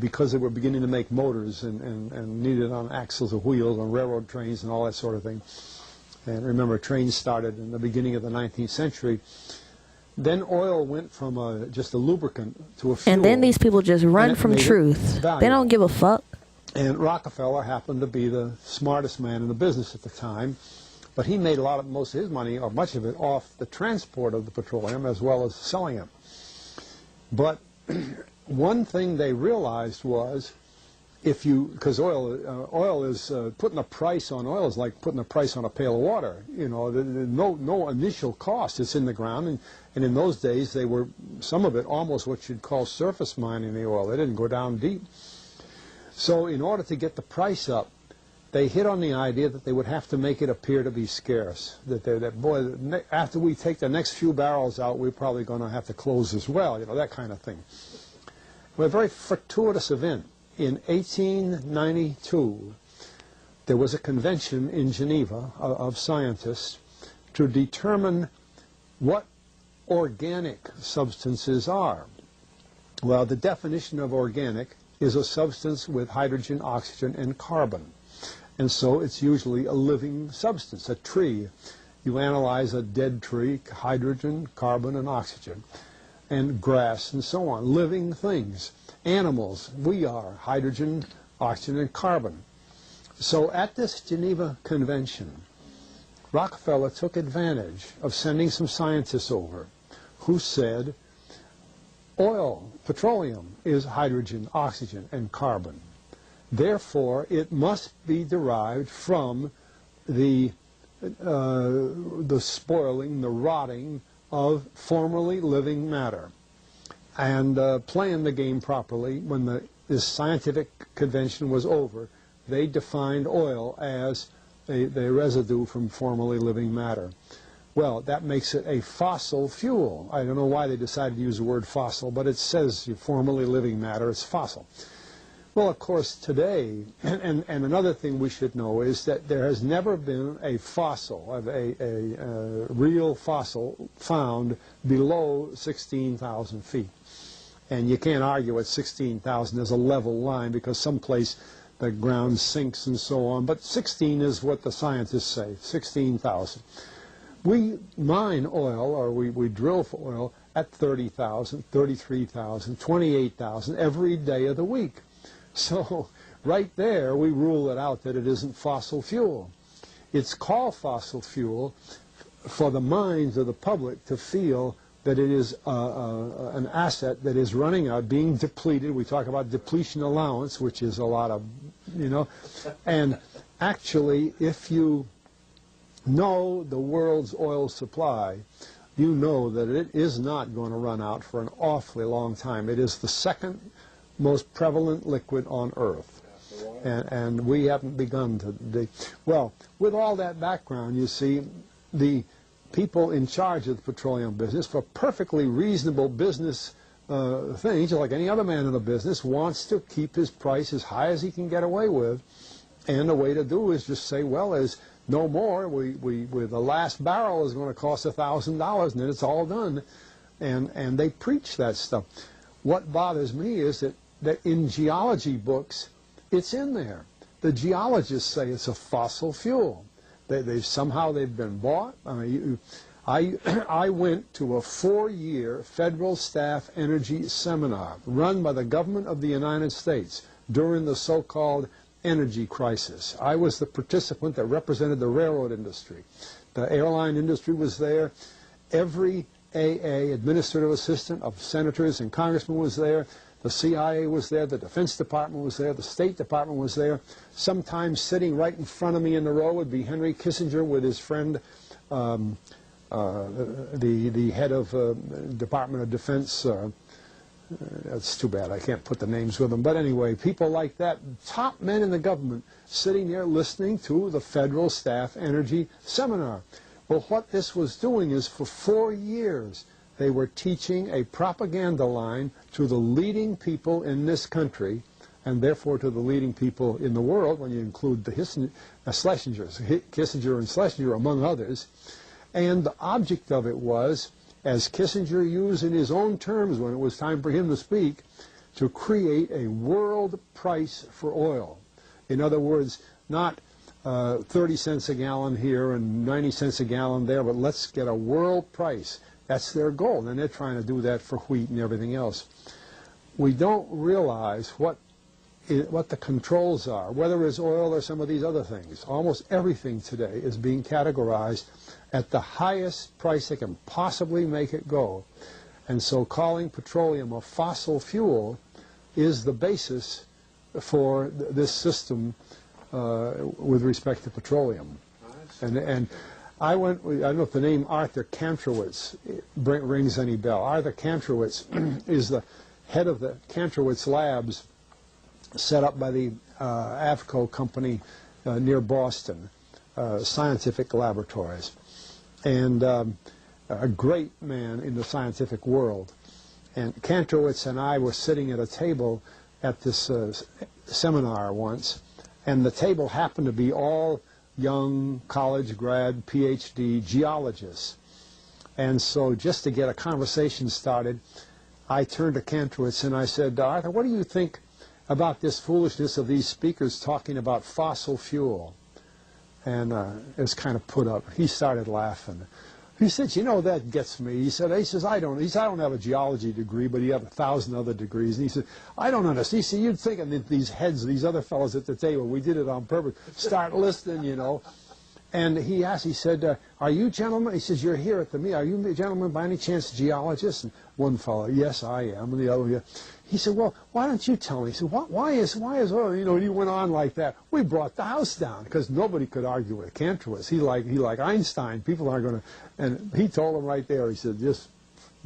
because they were beginning to make motors and needed on axles of wheels on railroad trains and all that sort of thing, and remember, trains started in the beginning of the 19th century. Then oil went from just a lubricant to a fuel. And then these people just run from truth. They don't give a fuck. And Rockefeller happened to be the smartest man in the business at the time, but he made most of his money, or much of it, off the transport of the petroleum as well as selling it. But one thing they realized was, because oil is putting a price on oil is like putting a price on a pail of water. No initial cost. It's in the ground, and in those days they were, some of it, almost what you'd call surface mining the oil. They didn't go down deep. So in order to get the price up, they hit on the idea that they would have to make it appear to be scarce. Boy, after we take the next few barrels out, we're probably going to have to close as well. That kind of thing. Well, a very fortuitous event. In 1892, there was a convention in Geneva of scientists to determine what organic substances are. Well, the definition of organic is a substance with hydrogen, oxygen, and carbon. And so it's usually a living substance, a tree. You analyze a dead tree, hydrogen, carbon, and oxygen, and grass, and so on, living things. Animals, we are hydrogen, oxygen, and carbon. So at this Geneva Convention, Rockefeller took advantage of sending some scientists over who said, oil, petroleum, is hydrogen, oxygen, and carbon. Therefore, it must be derived from the spoiling, the rotting of formerly living matter. And playing the game properly, when this scientific convention was over, they defined oil as the residue from formerly living matter. Well, that makes it a fossil fuel. I don't know why they decided to use the word fossil, but it says formerly living matter, it's fossil. Well, of course, today, and another thing we should know is that there has never been a fossil, a real fossil, found below 16,000 feet. And you can't argue at 16,000 as a level line, because someplace the ground sinks and so on. But 16 is what the scientists say, 16,000. We mine oil, or we drill for oil, at 30,000, 33,000, 28,000 every day of the week. So right there we rule it out that it isn't fossil fuel. It's called fossil fuel for the minds of the public to feel that it is an asset that is running out, being depleted. We talk about depletion allowance, which is a lot of, and actually if you know the world's oil supply, you know that it is not going to run out for an awfully long time. It is the second most prevalent liquid on Earth. And we haven't begun to... Well, with all that background, you see, the people in charge of the petroleum business, for perfectly reasonable business things, just like any other man in the business, wants to keep his price as high as he can get away with. And the way to do is just say, well, there's no more. The last barrel is going to cost $1,000, and then it's all done. And they preach that stuff. What bothers me is that in geology books, it's in there. The geologists say it's a fossil fuel. Somehow they've been bought. I mean, I went to a 4-year federal staff energy seminar run by the government of the United States during the so-called energy crisis. I was the participant that represented the railroad industry. The airline industry was there. Every AA, administrative assistant of senators and congressmen, was there. The CIA was there, the Defense Department was there, the State Department was there. Sometimes sitting right in front of me in the row would be Henry Kissinger with his friend, the head of Department of Defense. That's too bad, I can't put the names with them. But anyway, people like that, top men in the government, sitting there listening to the Federal Staff Energy Seminar. Well, what this was doing is for 4 years, they were teaching a propaganda line to the leading people in this country, and therefore to the leading people in the world, when you include the Schlesingers, Kissinger and Schlesinger, among others. And the object of it was, as Kissinger used in his own terms when it was time for him to speak, to create a world price for oil. In other words, not 30 cents a gallon here and 90 cents a gallon there, but let's get a world price. That's their goal, and they're trying to do that for wheat and everything else. We don't realize what the controls are, whether it's oil or some of these other things. Almost everything today is being categorized at the highest price they can possibly make it go. And so calling petroleum a fossil fuel is the basis for this system with respect to petroleum. And I don't know if the name Arthur Kantrowitz rings any bell. Arthur Kantrowitz is the head of the Kantrowitz Labs set up by the AFCO company near Boston, Scientific Laboratories. And a great man in the scientific world. And Kantrowitz and I were sitting at a table at this seminar once, and the table happened to be all young college grad, PhD geologists. And so just to get a conversation started, I turned to Kantrowitz and I said, Arthur, what do you think about this foolishness of these speakers talking about fossil fuel? And it was kind of put up. He started laughing. He said, you know, that gets me. He said, I don't have a geology degree, but he had 1,000 other degrees. And he said, I don't understand. He said, you'd think that these heads, these other fellows at the table, we did it on purpose, start listening, you know. And he asked, he said, are you gentlemen, he says, you're here at the meeting, are you gentlemen by any chance geologists? And one fellow, yes, I am, and the other, yeah. He said, well, why don't you tell me? He said, why is, oh, you know, and he went on like that. We brought the house down, because nobody could argue with Cantor was. He like Einstein, people aren't going to, and he told him right there, he said, just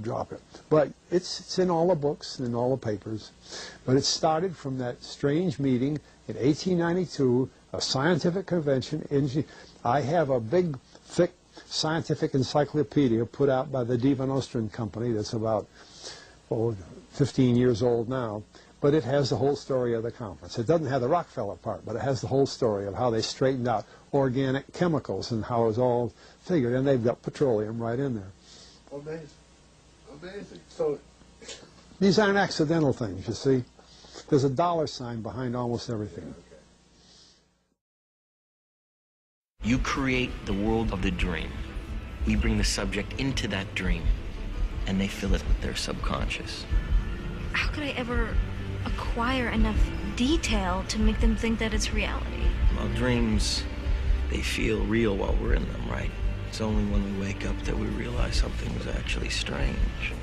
drop it. But it's in all the books and in all the papers. But it started from that strange meeting in 1892, a scientific convention. I have a big, thick scientific encyclopedia put out by the Divan Ostrand Company that's about 15 years old now. But it has the whole story of the conference. It doesn't have the Rockefeller part, but it has the whole story of how they straightened out organic chemicals and how it was all figured. And they've got petroleum right in there. Amazing. Amazing. So these aren't accidental things, you see. There's a dollar sign behind almost everything. You create the world of the dream. We bring the subject into that dream, and they fill it with their subconscious. How could I ever acquire enough detail to make them think that it's reality? Well, dreams, they feel real while we're in them, right? It's only when we wake up that we realize something was actually strange.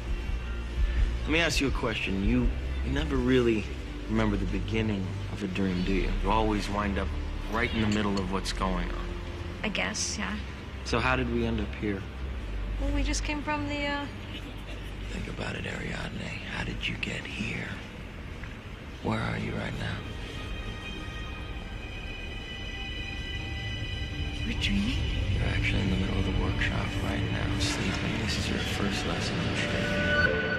Let me ask you a question. You never really remember the beginning of a dream, do you? You always wind up right in the middle of what's going on. I guess, yeah. So how did we end up here? Well, we just came from the, Think about it, Ariadne. How did you get here? Where are you right now? You're dreaming? You're actually in the middle of the workshop right now, sleeping. This is your first lesson in training.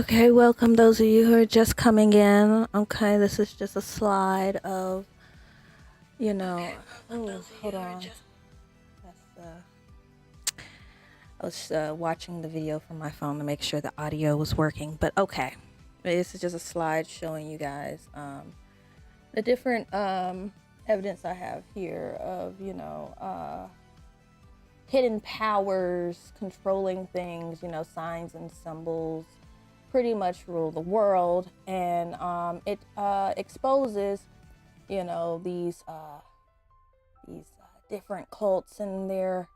Okay, welcome those of you who are just coming in. Okay, this is just a slide of, you know, oh, hold on. I was watching the video from my phone to make sure the audio was working, but okay. This is just a slide showing you guys the different evidence I have here of, you know, hidden powers controlling things, you know, signs and symbols pretty much rule the world, and it exposes, you know, these different cults and their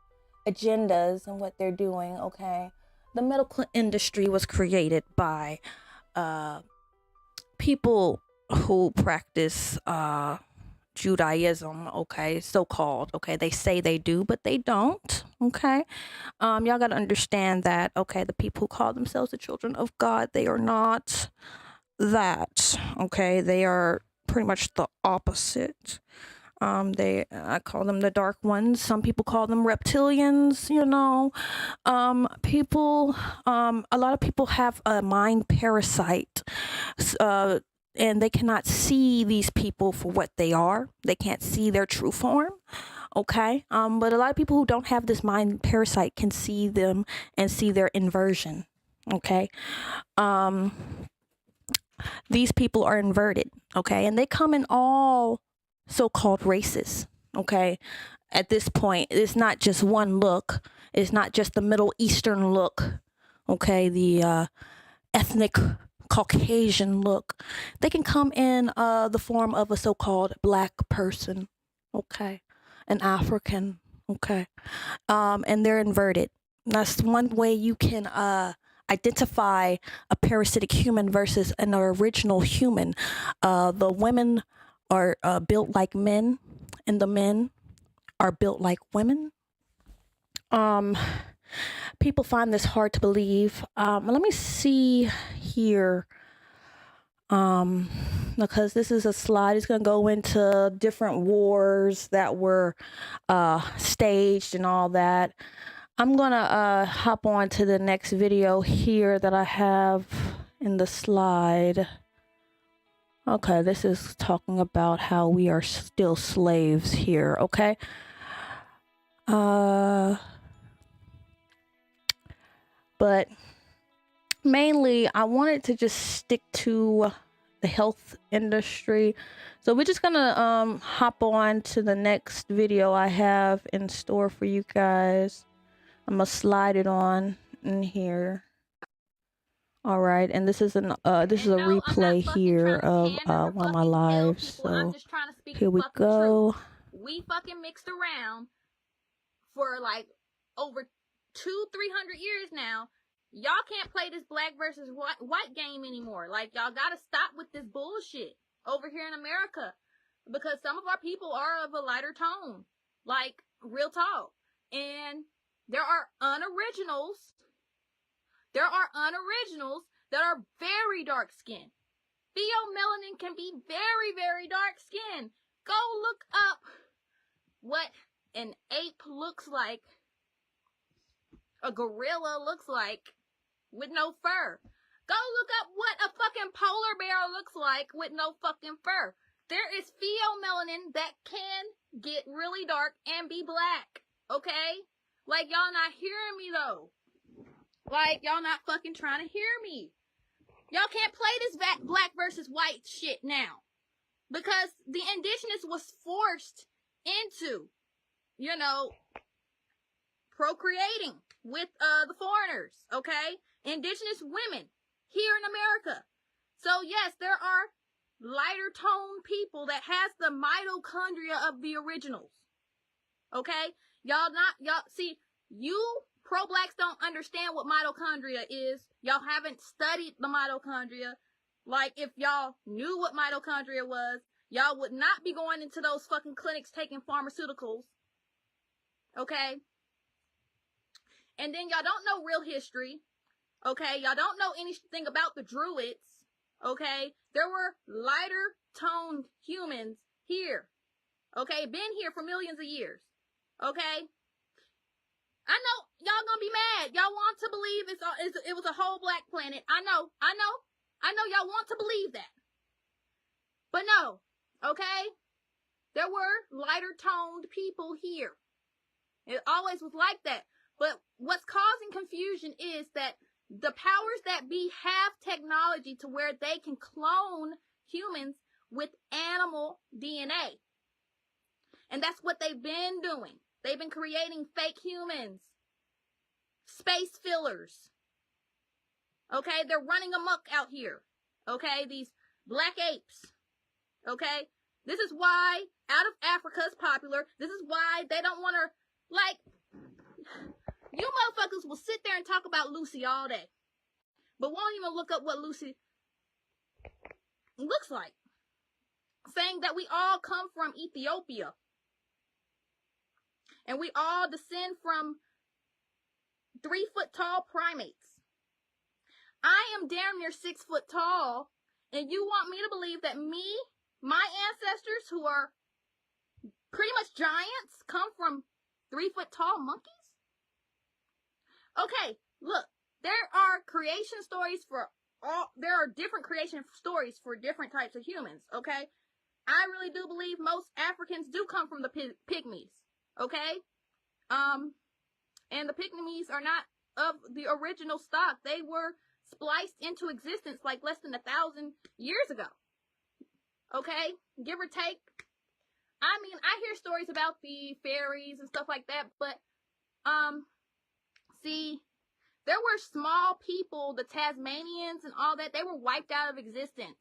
agendas and what they're doing. Okay, the medical industry was created by people who practice Judaism, okay, so-called, okay, they say they do, but they don't, okay. Y'all gotta understand that, okay, the people who call themselves the children of God, they are not that, okay, they are pretty much the opposite. I call them the dark ones. Some people call them reptilians, you know. A lot of people have a mind parasite, and they cannot see these people for what they are. They can't see their true form. Okay. But a lot of people who don't have this mind parasite can see them and see their inversion. Okay. These people are inverted. Okay. And they come in all so-called races. Okay. At this point, it's not just one look. It's not just the Middle Eastern look. Okay. The ethnic Caucasian look. They can come in the form of a so-called black person, okay, an African, okay, and they're inverted. That's one way you can identify a parasitic human versus an original human. The women are built like men, and the men are built like women. People find this hard to believe. Let me see here. Because this is a slide, it's going to go into different wars that were staged and all that. I'm going to hop on to the next video here that I have in the slide. Okay, this is talking about how we are still slaves here, okay? But mainly, I wanted to just stick to the health industry. So we're just gonna hop on to the next video I have in store for you guys. I'm gonna slide it on in here. All right, and this is a replay here of one of my lives. So here we go. We fucking mixed around for like over 200-300 years now. Y'all can't play this black versus white game anymore. Like, y'all gotta stop with this bullshit over here in America, because some of our people are of a lighter tone, like real talk. And there are unoriginals. There are unoriginals that are very dark skinned. Pheomelanin can be very, very dark skinned. Go look up what an ape looks like, a gorilla looks like with no fur. Go look up what a fucking polar bear looks like with no fucking fur. There is pheomelanin that can get really dark and be black, okay? Like, y'all not hearing me though. Like, y'all not fucking trying to hear me. Y'all can't play this black versus white shit now, because the indigenous was forced into, you know, procreating with the foreigners, okay? Indigenous women here in America. So yes, there are lighter tone people that has the mitochondria of the originals. Okay? Y'all see, you pro-blacks don't understand what mitochondria is. Y'all haven't studied the mitochondria. Like, if y'all knew what mitochondria was, y'all would not be going into those fucking clinics taking pharmaceuticals. Okay? And then y'all don't know real history. Okay? Y'all don't know anything about the Druids. Okay? There were lighter toned humans here. Okay? Been here for millions of years. Okay? I know y'all gonna be mad. Y'all want to believe it was a whole black planet. I know y'all want to believe that. But no, okay? There were lighter toned people here. It always was like that. But what's causing confusion is that the powers that be have technology to where they can clone humans with animal DNA. And that's what they've been doing. They've been creating fake humans, space fillers. Okay, they're running amok out here. Okay, these black apes. Okay, this is why Out of Africa is popular. This is why they don't want to, like, you motherfuckers will sit there and talk about Lucy all day, but won't even look up what Lucy looks like. Saying that we all come from Ethiopia. And we all descend from 3-foot-tall primates. I am damn near 6 foot tall, and you want me to believe that my ancestors, who are pretty much giants, come from 3-foot-tall monkeys? Okay, look, there are different creation stories for different types of humans, okay? I really do believe most Africans do come from the pygmies. Okay? And the pygmies are not of the original stock. They were spliced into existence like less than 1,000 years ago. Okay? Give or take. I mean, I hear stories about the fairies and stuff like that, but, see, there were small people, the Tasmanians and all that, they were wiped out of existence.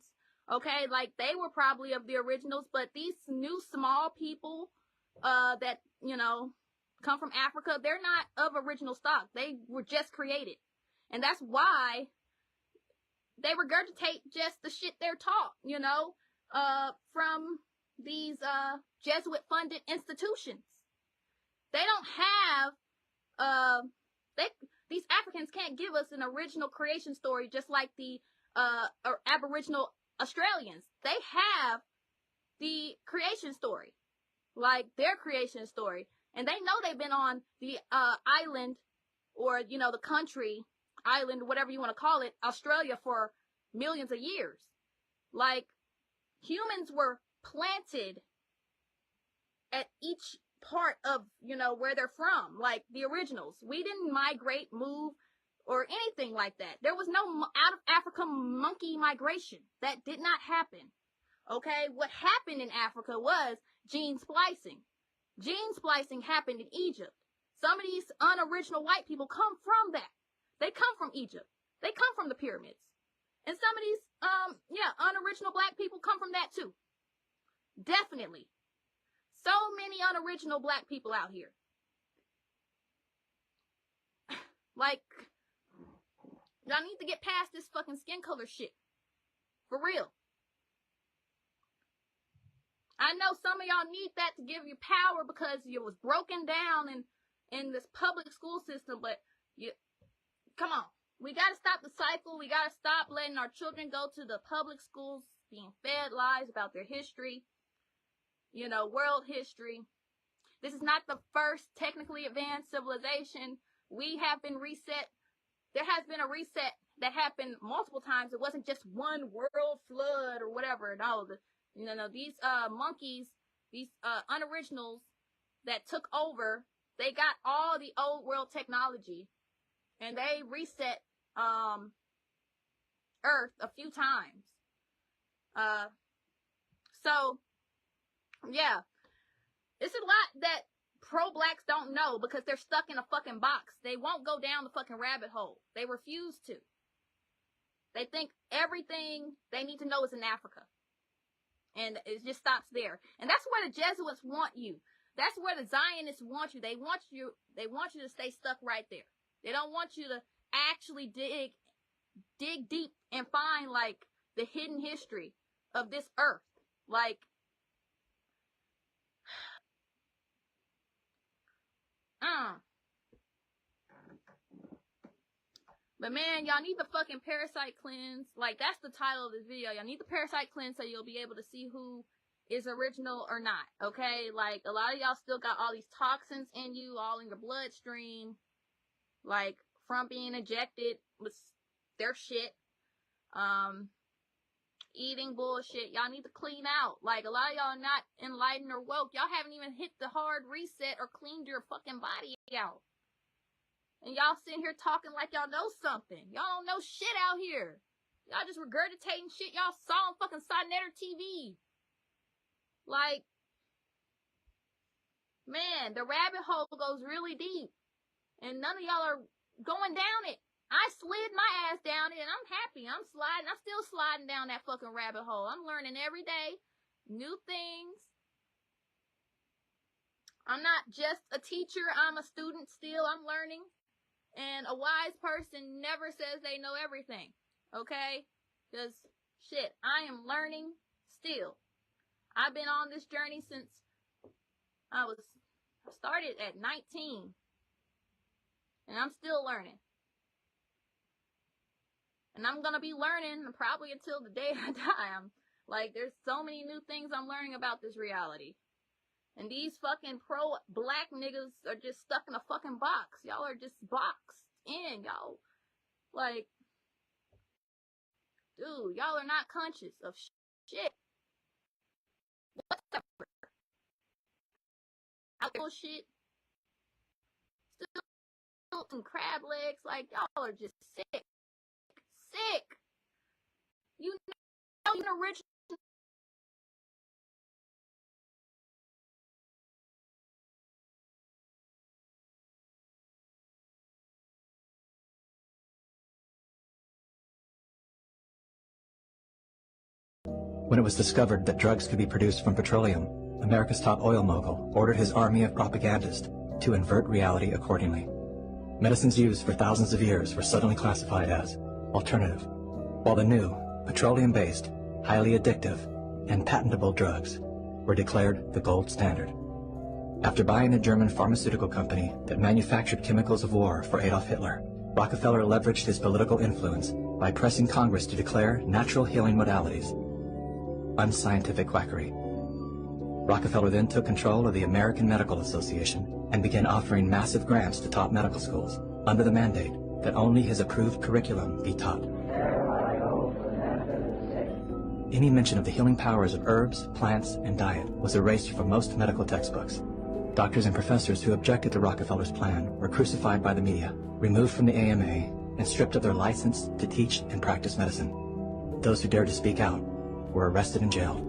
Okay? Like, they were probably of the originals, but these new small people, that, you know, come from Africa, they're not of original stock. They were just created. And that's why they regurgitate just the shit they're taught, you know, from these, Jesuit-funded institutions. They don't have, these Africans can't give us an original creation story just like the, Aboriginal Australians. They have the creation story. Like their creation story. And they know they've been on the island, or, you know, the country, island, whatever you want to call it, Australia, for millions of years. Like, humans were planted at each part of, you know, where they're from, like the originals. We didn't migrate, move, or anything like that. There was no out of Africa monkey migration. That did not happen. Okay, what happened in Africa was gene splicing. Gene splicing happened in Egypt. Some of these unoriginal white people come from that. They come from Egypt. They come from the pyramids. And some of these, unoriginal black people come from that too. Definitely. So many unoriginal black people out here. Like, y'all need to get past this fucking skin color shit. For real. I know some of y'all need that to give you power because you was broken down in this public school system, but come on. We gotta stop the cycle. We gotta stop letting our children go to the public schools being fed lies about their history, you know, world history. This is not the first technically advanced civilization. We have been reset. There has been a reset that happened multiple times. It wasn't just one world flood or whatever. No, these monkeys, these unoriginals that took over, they got all the old world technology and they reset Earth a few times. So yeah, it's a lot that pro-blacks don't know because they're stuck in a fucking box. They won't go down the fucking rabbit hole. They refuse to. They think everything they need to know is in Africa. And it just stops there. And that's where the Jesuits want you. That's where the Zionists want you. They want you to stay stuck right there. They don't want you to actually dig deep and find like the hidden history of this earth. Like, but man, y'all need the fucking parasite cleanse. Like, that's the title of this video. Y'all need the parasite cleanse so you'll be able to see who is original or not, okay? Like, a lot of y'all still got all these toxins in you, all in your bloodstream, like, from being injected with their shit. Eating bullshit. Y'all need to clean out. Like, a lot of y'all are not enlightened or woke. Y'all haven't even hit the hard reset or cleaned your fucking body out. And y'all sitting here talking like y'all know something. Y'all don't know shit out here. Y'all just regurgitating shit y'all saw on fucking Sodnetter TV. Like, man, the rabbit hole goes really deep. And none of y'all are going down it. I slid my ass down it and I'm happy. I'm sliding. I'm still sliding down that fucking rabbit hole. I'm learning every day new things. I'm not just a teacher. I'm a student still. I'm learning. And a wise person never says they know everything. Okay? Because, shit, I am learning still. I've been on this journey since I started at 19. And I'm still learning. And I'm going to be learning probably until the day I die. There's so many new things I'm learning about this reality. And these fucking pro-black niggas are just stuck in a fucking box. Y'all are just boxed in, y'all. Like, dude, y'all are not conscious of shit. Whatever. Bullshit. Still and crab legs. Like, y'all are just sick. Sick. You know you're an original. When it was discovered that drugs could be produced from petroleum, America's top oil mogul ordered his army of propagandists to invert reality accordingly. Medicines used for thousands of years were suddenly classified as alternative, while the new, petroleum-based, highly addictive, and patentable drugs were declared the gold standard. After buying a German pharmaceutical company that manufactured chemicals of war for Adolf Hitler, Rockefeller leveraged his political influence by pressing Congress to declare natural healing modalities unscientific quackery. Rockefeller then took control of the American Medical Association and began offering massive grants to top medical schools under the mandate that only his approved curriculum be taught. Any mention of the healing powers of herbs, plants, and diet was erased from most medical textbooks. Doctors and professors who objected to Rockefeller's plan were crucified by the media, removed from the AMA, and stripped of their license to teach and practice medicine. Those who dared to speak out were arrested and jailed.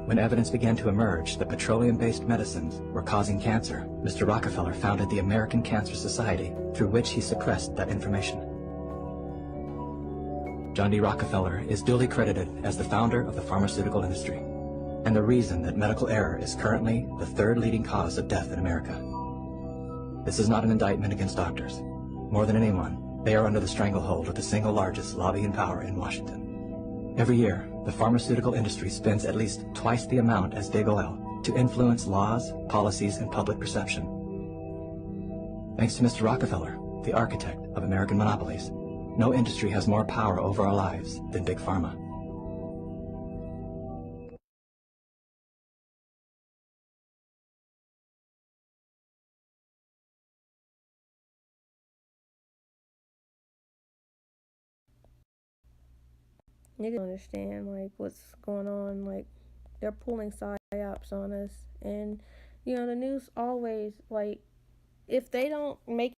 When evidence began to emerge that petroleum-based medicines were causing cancer, Mr. Rockefeller founded the American Cancer Society, through which he suppressed that information. John D. Rockefeller is duly credited as the founder of the pharmaceutical industry, and the reason that medical error is currently the third leading cause of death in America. This is not an indictment against doctors. More than anyone, they are under the stranglehold of the single largest lobbying power in Washington. Every year, the pharmaceutical industry spends at least twice the amount as big oil to influence laws, policies, and public perception. Thanks to Mr. Rockefeller, the architect of American monopolies, no industry has more power over our lives than Big Pharma. Niggas don't understand like what's going on. Like, they're pulling psyops on us, and the news always, like, if they don't make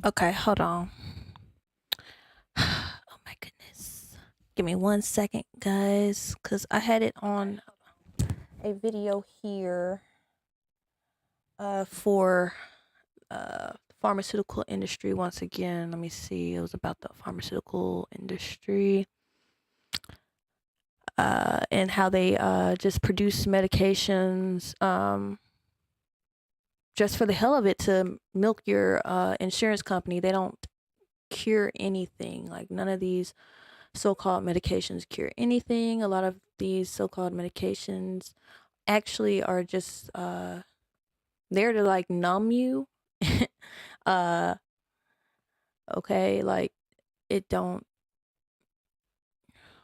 Okay, hold on. Oh my goodness. Give me 1 second, guys, because I had it on a video here for pharmaceutical industry once again. Let me see. It was about the pharmaceutical industry and how they just produce medications just for the hell of it to milk your insurance company. They don't cure anything. Like, none of these so-called medications cure anything. A lot of these so-called medications actually are just there to like numb you Okay, like it don't.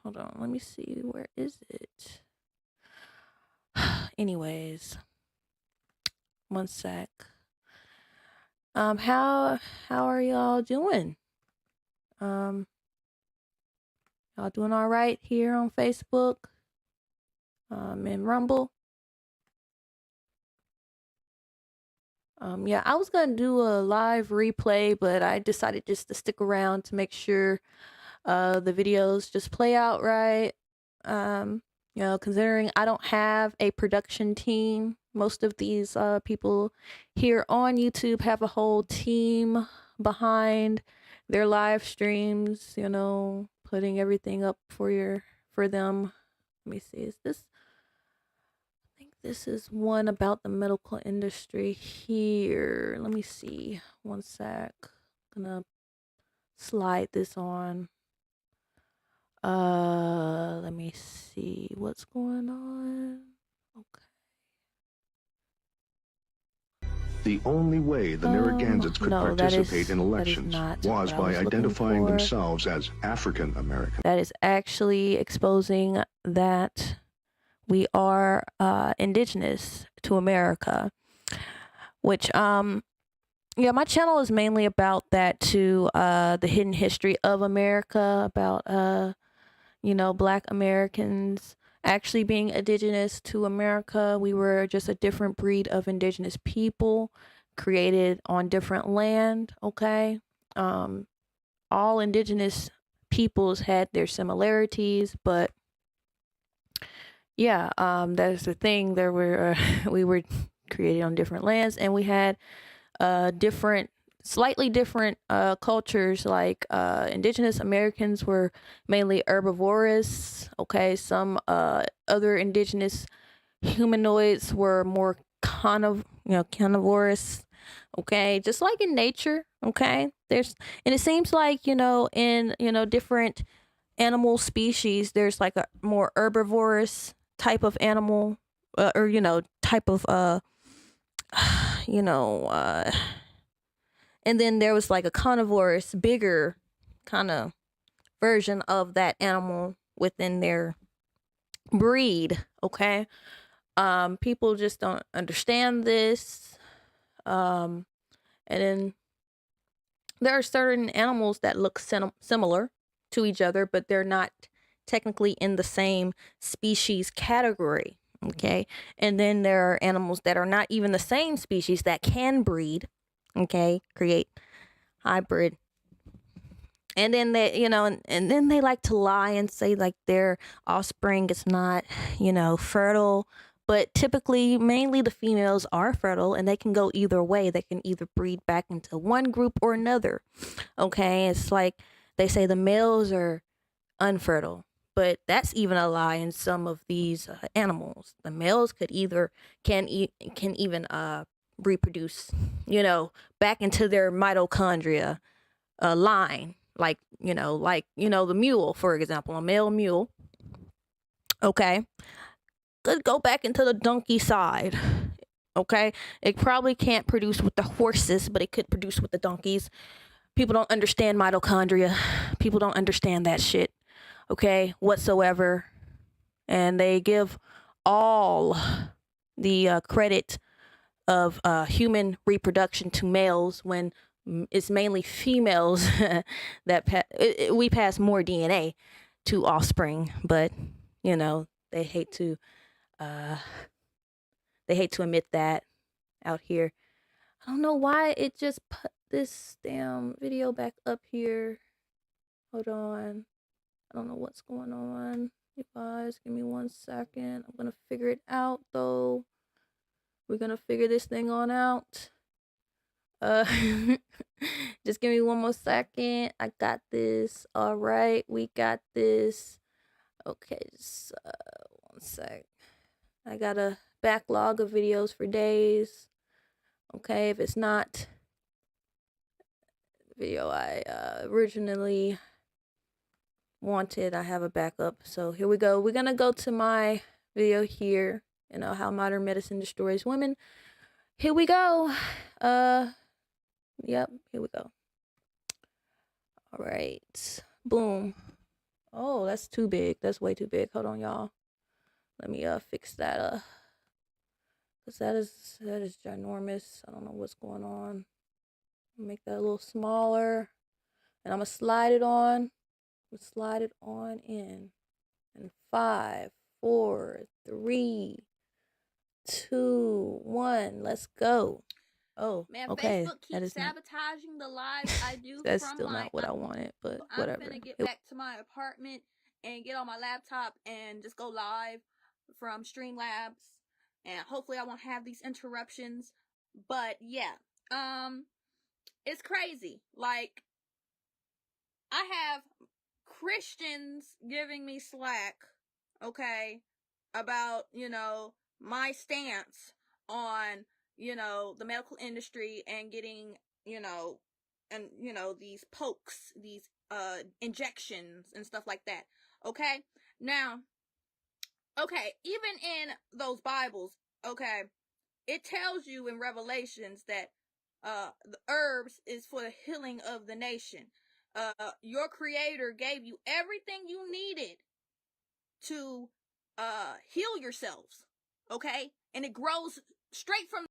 Hold on, let me see. Where is it? Anyways, one sec. How are y'all doing? Y'all doing all right here on Facebook? And Rumble. Yeah, I was gonna do a live replay, but I decided just to stick around to make sure the videos just play out right. You know, considering I don't have a production team, most of these people here on YouTube have a whole team behind their live streams, you know, putting everything up for them. Let me see, is this, I think this is one about the medical industry here. Let me see, one sec. I'm gonna slide this on. Let me see what's going on. The only way the Narragansetts could no, participate in elections not was what I by was looking identifying for. themselves as African American. That is actually exposing that we are indigenous to America, which yeah, my channel is mainly about that too, the hidden history of America, about you know, Black Americans actually being indigenous to America. We were just a different breed of indigenous people created on different land, okay? All indigenous peoples had their similarities, but yeah, that's the thing. There were we were created on different lands, and we had slightly different cultures. Like indigenous Americans were mainly herbivorous. Okay, some other indigenous humanoids were more carnivorous. Okay, just like in nature. Okay, and it seems like, you know, in, you know, different animal species, there's like a more herbivorous type of animal, or, you know, type of you know, and then there was like a carnivorous, bigger kind of version of that animal within their breed. Okay. People just don't understand this. And then there are certain animals that look similar to each other, but they're not technically in the same species category. Okay. And then there are animals that are not even the same species that can breed. Okay, create hybrid. And then they, you know, and then they like to lie and say like their offspring is not, you know, fertile. But typically, mainly the females are fertile, and they can go either way. They can either breed back into one group or another. Okay, it's like they say the males are unfertile, but that's even a lie in some of these animals. The males can even reproduce, you know, back into their mitochondria line, like the mule, for example, a male mule, okay, could go back into the donkey side. Okay, it probably can't produce with the horses, but it could produce with the donkeys. People don't understand mitochondria. People don't understand that shit, okay, whatsoever. And they give all the credit of human reproduction to males, when it's mainly females that we pass more DNA to offspring. But you know, they hate to admit that out here. I don't know why it just put this damn video back up here. Hold on, I don't know what's going on, you guys. Give me 1 second. I'm gonna figure it out though. We're gonna figure this thing on out. Just give me 1 more second. I got this. All right, we got this. Okay, just 1 sec. I got a backlog of videos for days. Okay, if it's not the video I originally wanted, I have a backup. So here we go. We're gonna go to my video here. You know, how modern medicine destroys women. Here we go. Yep, here we go. All right. Boom. Oh, that's too big. That's way too big. Hold on, y'all. Let me fix that. Cause that is ginormous. I don't know what's going on. Make that a little smaller. And I'm gonna slide it on. Slide it on in. And 5, 4, 3, 2, 1. Let's go. Oh, Man, okay. Facebook That keeps is not. sabotaging the lives I do That's from still my not what I wanted, but I'm whatever. finna get back to my apartment and get on my laptop and just go live from Streamlabs, and hopefully I won't have these interruptions. But yeah, it's crazy. Like, I have Christians giving me slack, okay, about, my stance on, the medical industry and getting, these pokes, these injections and stuff like that. Okay? Now, okay, even in those Bibles, okay, it tells you in Revelations that the herbs is for the healing of the nation. Your creator gave you everything you needed to heal yourselves, okay? And it grows straight from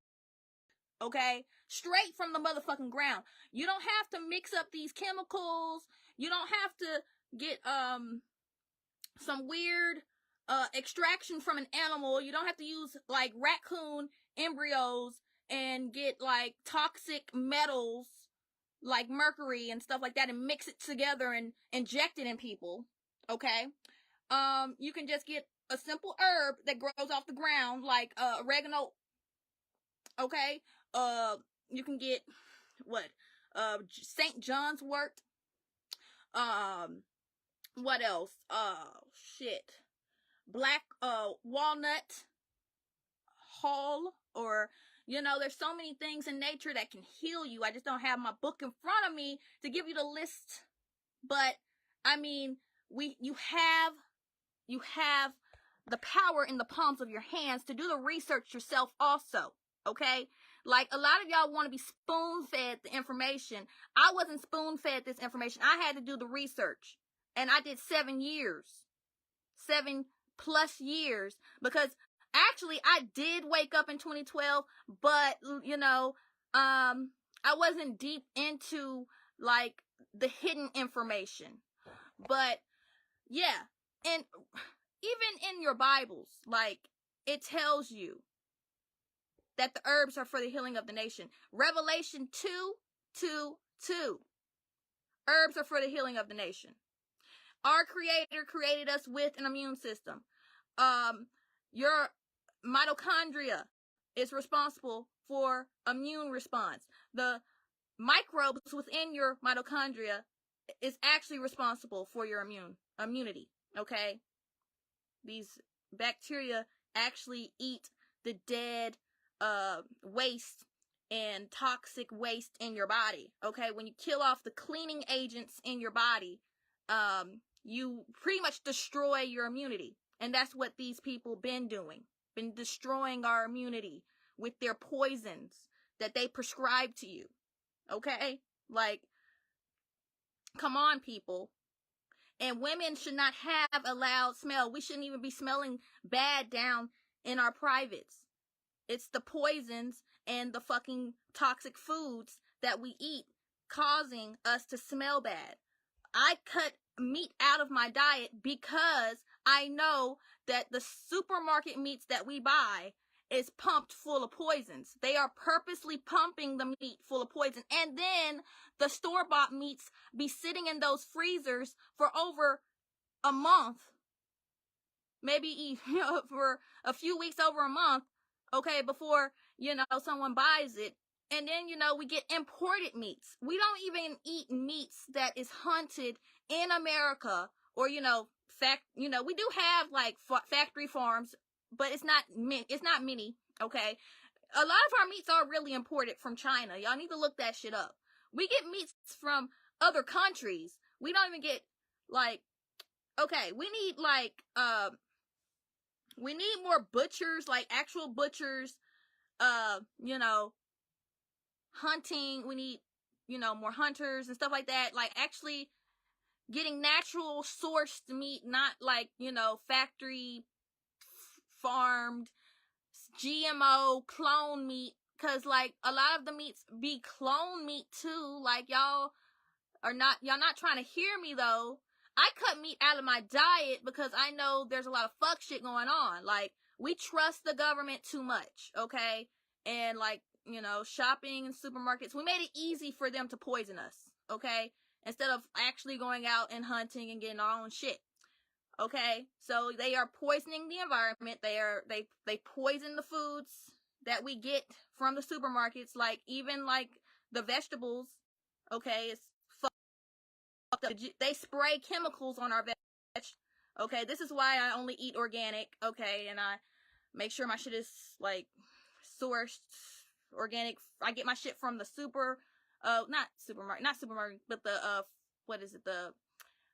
the motherfucking ground. You don't have to mix up these chemicals. You don't have to get some weird extraction from an animal. You don't have to use like raccoon embryos and get like toxic metals like mercury and stuff like that and mix it together and inject it in people. Okay? You can just get a simple herb that grows off the ground like oregano. Okay? You can get St. John's wort. What else? Black walnut hull, or there's so many things in nature that can heal you. I just don't have my book in front of me to give you the list. But I mean, you have the power in the palms of your hands to do the research yourself also. Okay? Like, a lot of y'all want to be spoon-fed the information. I wasn't spoon-fed this information. I had to do the research. And I did 7 years. 7+ years. Because actually, I did wake up in 2012, but, I wasn't deep into, like, the hidden information. But, yeah. And even in your Bibles, like, it tells you that the herbs are for the healing of the nation. Revelation 2:2. Herbs are for the healing of the nation. Our Creator created us with an immune system. Your mitochondria is responsible for immune response. The microbes within your mitochondria is actually responsible for your immunity. Okay? These bacteria actually eat the dead waste and toxic waste in your body. Okay? When you kill off the cleaning agents in your body, you pretty much destroy your immunity. And that's what these people been doing. Been destroying our immunity with their poisons that they prescribe to you. Okay? Like, come on, people. And women should not have a loud smell. We shouldn't even be smelling bad down in our privates. It's the poisons and the fucking toxic foods that we eat causing us to smell bad. I cut meat out of my diet because I know that the supermarket meats that we buy is pumped full of poisons. They are purposely pumping the meat full of poison. And then the store-bought meats be sitting in those freezers for over a month. Maybe for a few weeks over a month, okay, before, someone buys it. And then, we get imported meats. We don't even eat meats that is hunted in America or, we do have like factory farms, but it's not many, okay? A lot of our meats are really imported from China. Y'all need to look that shit up. We get meats from other countries. We don't even get like, okay, we need more butchers, like actual butchers, hunting. We need more hunters and stuff like that. Like actually getting natural sourced meat, not like, factory farmed GMO clone meat. Cause like a lot of the meats be clone meat too. Like y'all not trying to hear me though. I cut meat out of my diet because I know there's a lot of fuck shit going on. Like, we trust the government too much, okay? And like, shopping in supermarkets, we made it easy for them to poison us, okay? Instead of actually going out and hunting and getting our own shit, okay? So they are poisoning the environment. They poison the foods that we get from the supermarkets, like even like the vegetables, okay? It's they spray chemicals on our veg. Okay, this is why I only eat organic. Okay, and I make sure my shit is like sourced organic. I get my shit from the not supermarket, but the the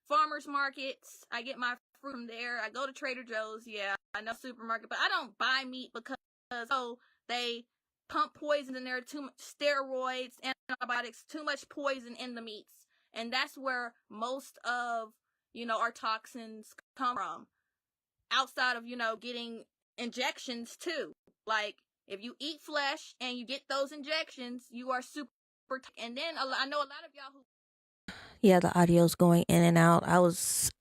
farmers markets. I get my fruit from there. I go to Trader Joe's. Yeah, I know supermarket, but I don't buy meat because they pump poison in there, too much steroids, antibiotics, too much poison in the meats. And that's where most of, our toxins come from. Outside of, getting injections too. Like, if you eat flesh and you get those injections, you are super. And then I know a lot of y'all who. Yeah, the audio's going in and out. I was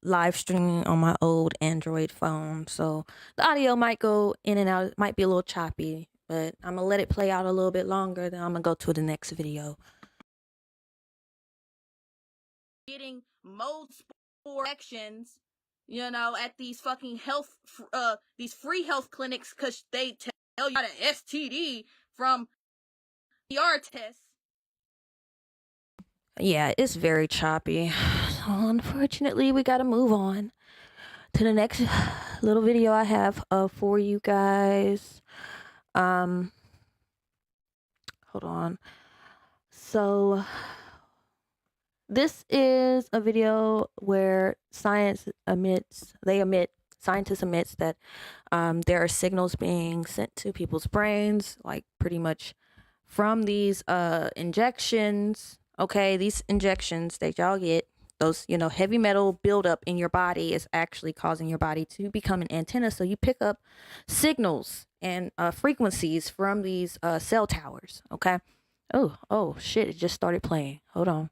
live streaming on my old Android phone, so the audio might go in and out. It might be a little choppy, but I'm gonna let it play out a little bit longer. Then I'm gonna go to the next video. Getting mold spore injections, at these fucking these free health clinics, because they tell you got an STD from PR tests. Yeah, it's very choppy. So unfortunately, we gotta move on to the next little video I have for you guys. Hold on. So this is a video where scientist admits that there are signals being sent to people's brains, like pretty much from these injections. Okay, these injections that y'all get, those heavy metal buildup in your body is actually causing your body to become an antenna, so you pick up signals and frequencies from these cell towers. Okay. Oh shit! It just started playing. Hold on.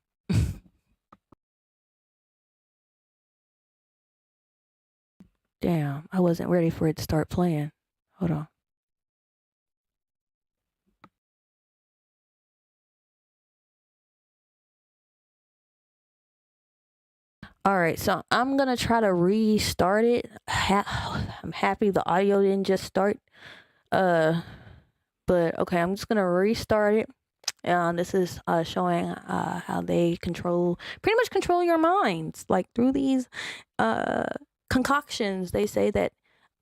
Damn, I wasn't ready for it to start playing. Hold on. All right, so I'm gonna try to restart it. I'm happy the audio didn't just start. But okay, I'm just gonna restart it. This is showing how they pretty much control your minds, like through these concoctions. They say that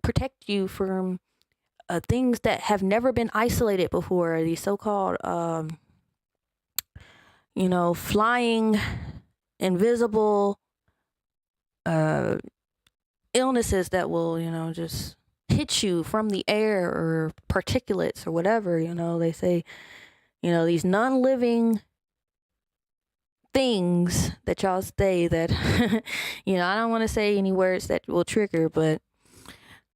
protect you from things that have never been isolated before. These so-called, flying, invisible illnesses that will, just hit you from the air or particulates or whatever. They say, these non-living things that y'all say that, I don't want to say any words that will trigger, but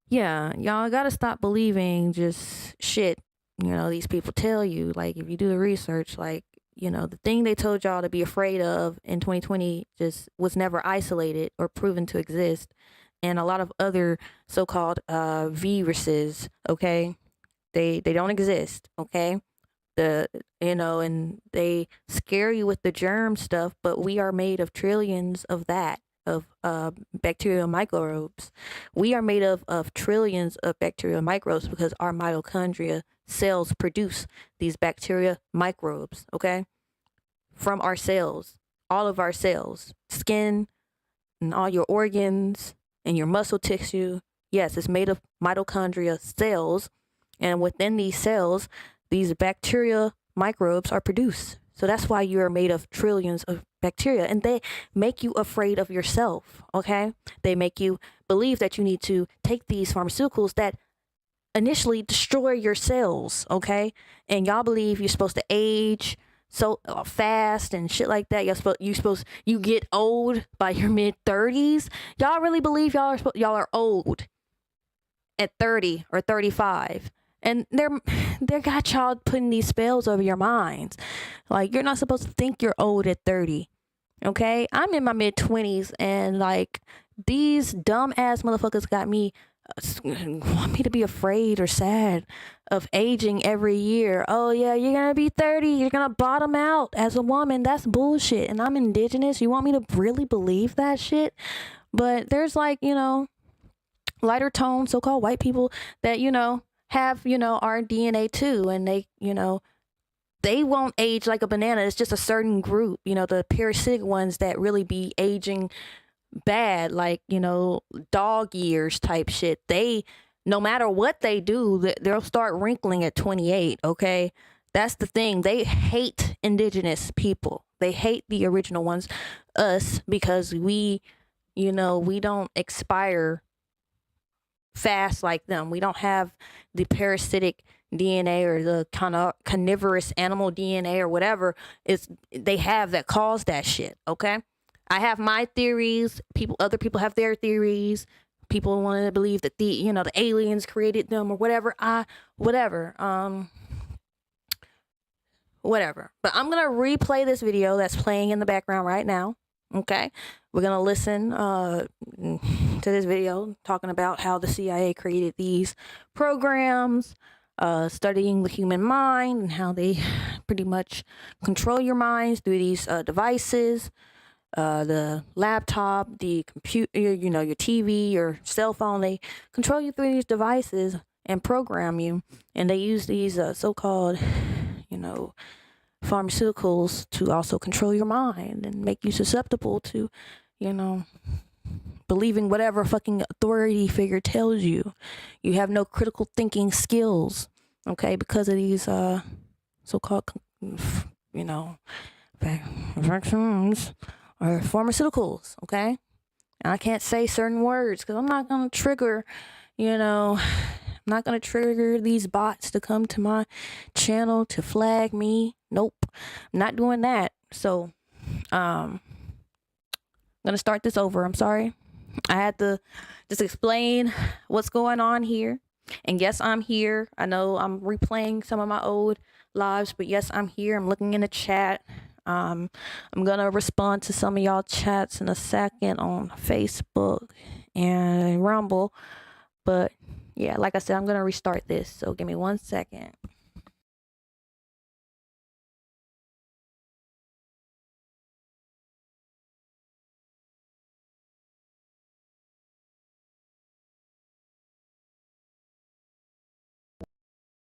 yeah, y'all gotta stop believing just shit, these people tell you. Like, if you do the research, like, the thing they told y'all to be afraid of in 2020 just was never isolated or proven to exist. And a lot of other so-called viruses, okay, they don't exist, okay? And they scare you with the germ stuff, but we are made of trillions of bacterial microbes. We are made of trillions of bacterial microbes because our mitochondria cells produce these bacteria microbes, okay? From our cells, all of our cells, skin and all your organs and your muscle tissue. Yes, it's made of mitochondria cells. And within these cells, these bacteria microbes are produced. So that's why you are made of trillions of bacteria, and they make you afraid of yourself, okay? They make you believe that you need to take these pharmaceuticals that initially destroy your cells, okay? And y'all believe you're supposed to age so fast and shit like that. You get old by your mid-30s. Y'all really believe y'all are old at 30 or 35? And they got y'all putting these spells over your minds. Like, you're not supposed to think you're old at 30. Okay? I'm in my mid-20s, and like, these dumb ass motherfuckers got me want me to be afraid or sad of aging every year. Oh yeah, you're gonna be 30, you're gonna bottom out as a woman. That's bullshit. And I'm indigenous. You want me to really believe that shit? But there's, like, you know, lighter tone so-called white people that, you know, have, you know, our DNA too, and they, you know, they won't age like a banana. It's just a certain group, you know, the parasitic ones that really be aging bad, like, you know, dog years type shit. They, no matter what they do, they'll start wrinkling at 28. Okay, that's the thing. They hate indigenous people. They hate the original ones, us, because we, you know, we don't expire fast like them. We don't have the parasitic DNA or the kind of carnivorous animal DNA or whatever they have that caused that shit. Okay, I have my theories. Other people have their theories. People want to believe that the aliens created them or whatever. Whatever. But I'm gonna replay this video that's playing in the background right now. Okay, we're gonna listen to this video talking about how the CIA created these programs, studying the human mind and how they pretty much control your minds through these devices. The laptop, the computer, you know, your TV, your cell phone, they control you through these devices and program you. And they use these so-called, you know, pharmaceuticals to also control your mind and make you susceptible to, you know, believing whatever fucking authority figure tells you. You have no critical thinking skills, okay, because of these so-called, you know, vaccines or pharmaceuticals, okay? And I can't say certain words because I'm not going to trigger, you know, I'm not going to trigger these bots to come to my channel to flag me. Nope, I'm not doing that. So, I'm going to start this over. I'm sorry. I had to just explain what's going on here. And yes, I'm here. I know I'm replaying some of my old lives, but yes, I'm here. I'm looking in the chat. I'm gonna respond to some of y'all chats in a second on Facebook and Rumble, but yeah, like I said, I'm gonna restart this, so give me 1 second.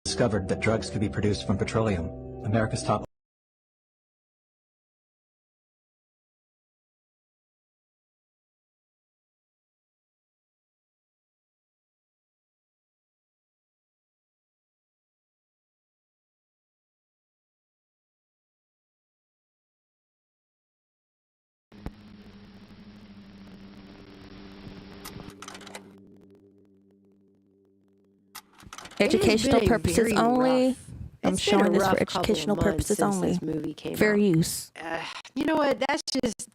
Discovered that drugs could be produced from petroleum, America's top Educational purposes only. I'm showing this for educational purposes only. Fair use. You know what?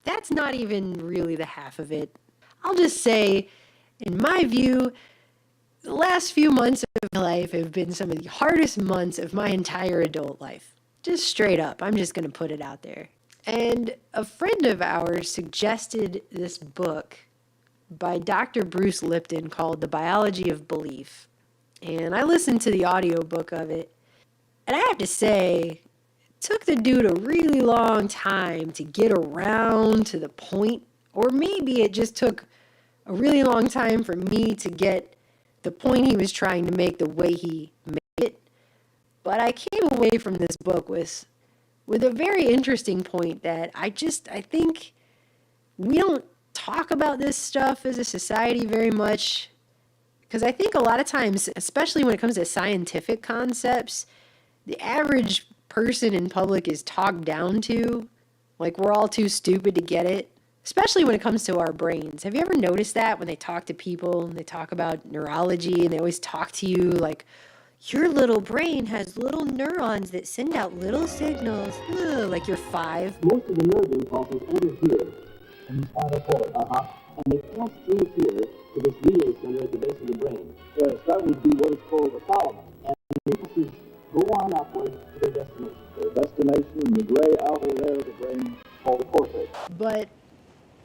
That's not even really the half of it. I'll just say, in my view, the last few months of my life have been some of the hardest months of my entire adult life. Just straight up. I'm just going to put it out there. And a friend of ours suggested this book by Dr. Bruce Lipton called The Biology of Belief. And I listened to the audiobook of it. And I have to say, it took the dude a really long time to get around to the point. Or maybe it just took a really long time for me to get the point he was trying to make the way he made it. But I came away from this book with a very interesting point that I think we don't talk about this stuff as a society very much. Because I think a lot of times, especially when it comes to scientific concepts, the average person in public is talked down to. Like, we're all too stupid to get it. especially when it comes to our brains. Have you ever noticed that when they talk to people and they talk about neurology and they always talk to you like, your little brain has little neurons that send out little signals, like you're 5. Most of the nerve impulses enter here in the spinal cord. And they pass through here to this relay center at the base of the brain. Yes, that would be what is called the thalamus. And the impulses go on upward to their destination. Their destination in the gray outer layer of the brain called the cortex. But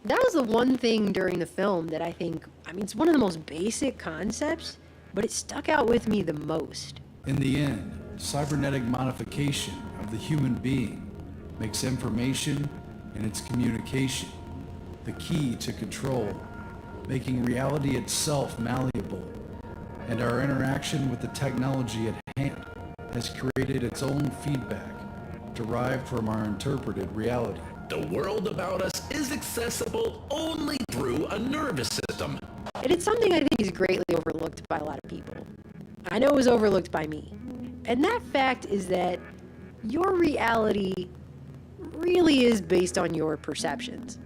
that was the one thing during the film that I think, it's one of the most basic concepts, but it stuck out with me the most. In the end, cybernetic modification of the human being makes information and its communication the key to control, making reality itself malleable, and our interaction with the technology at hand has created its own feedback derived from our interpreted reality. The world about us is accessible only through a nervous system. And it's something I think is greatly overlooked by a lot of people. I know it was overlooked by me. And that fact is that your reality really is based on your perceptions.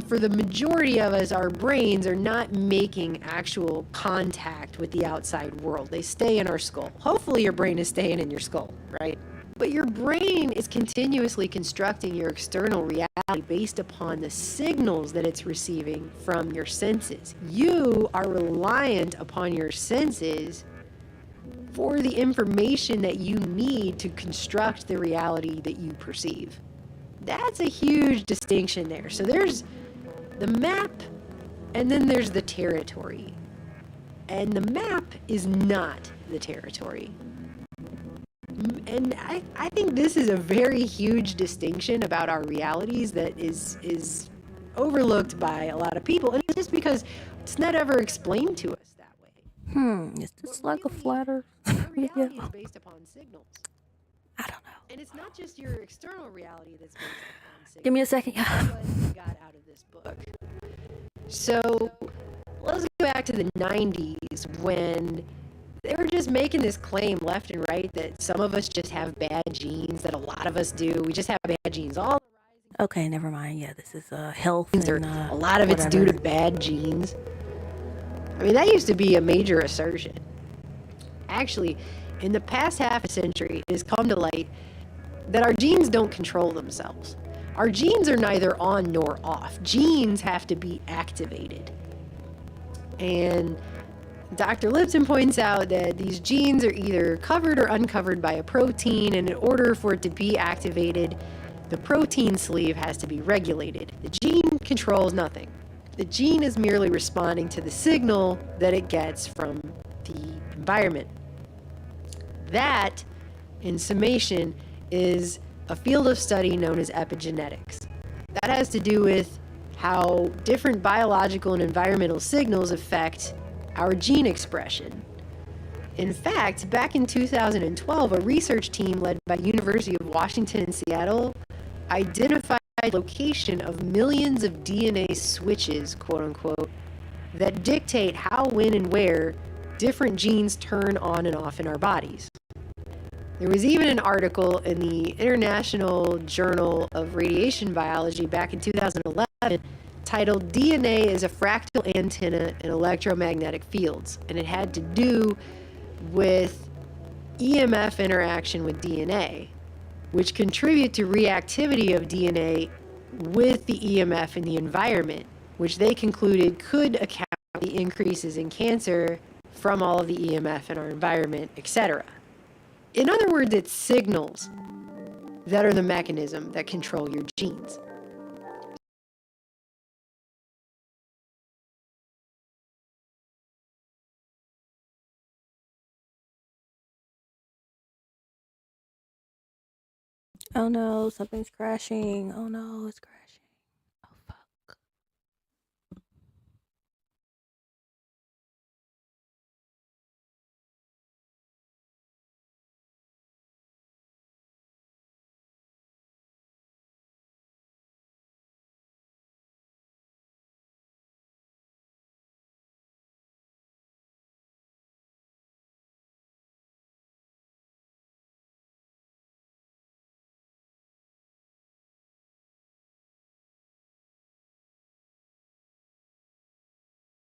For the majority of us, our brains are not making actual contact with the outside world. They stay in our skull. Hopefully your brain is staying in your skull, right? But your brain is continuously constructing your external reality based upon the signals that it's receiving from your senses. You are reliant upon your senses for the information that you need to construct the reality that you perceive. That's a huge distinction there. So there's the map, and then there's the territory. And the map is not the territory. And I think this is a very huge distinction about our realities that is overlooked by a lot of people. And it's just because it's not ever explained to us that way. Is this like a flat Earth video? Reality is based upon signals. I don't know. And it's not just your external reality that's based upon signals. Give me a second. What we got out of this book. So let's go back to the 90s when they were just making this claim left and right that some of us just have bad genes, that a lot of us do. We just have bad genes. Okay, never mind. Yeah, this is health. And, a lot of it's due to bad genes. That used to be a major assertion. Actually, in the past half a century, it has come to light that our genes don't control themselves. Our genes are neither on nor off. Genes have to be activated. And Dr. Lipton points out that these genes are either covered or uncovered by a protein, and in order for it to be activated, the protein sleeve has to be regulated. The gene controls nothing. The gene is merely responding to the signal that it gets from the environment. That, in summation, is a field of study known as epigenetics. That has to do with how different biological and environmental signals affect our gene expression. In fact, back in 2012, a research team led by University of Washington in Seattle identified the location of millions of DNA switches, quote unquote, that dictate how, when, and where different genes turn on and off in our bodies. There was even an article in the International Journal of Radiation Biology back in 2011 titled DNA is a Fractal Antenna in Electromagnetic Fields, and it had to do with EMF interaction with DNA, which contribute to reactivity of DNA with the EMF in the environment, which they concluded could account for the increases in cancer from all of the EMF in our environment, etc. In other words, it's signals that are the mechanism that control your genes. Oh no, something's crashing. Oh no, it's crashing.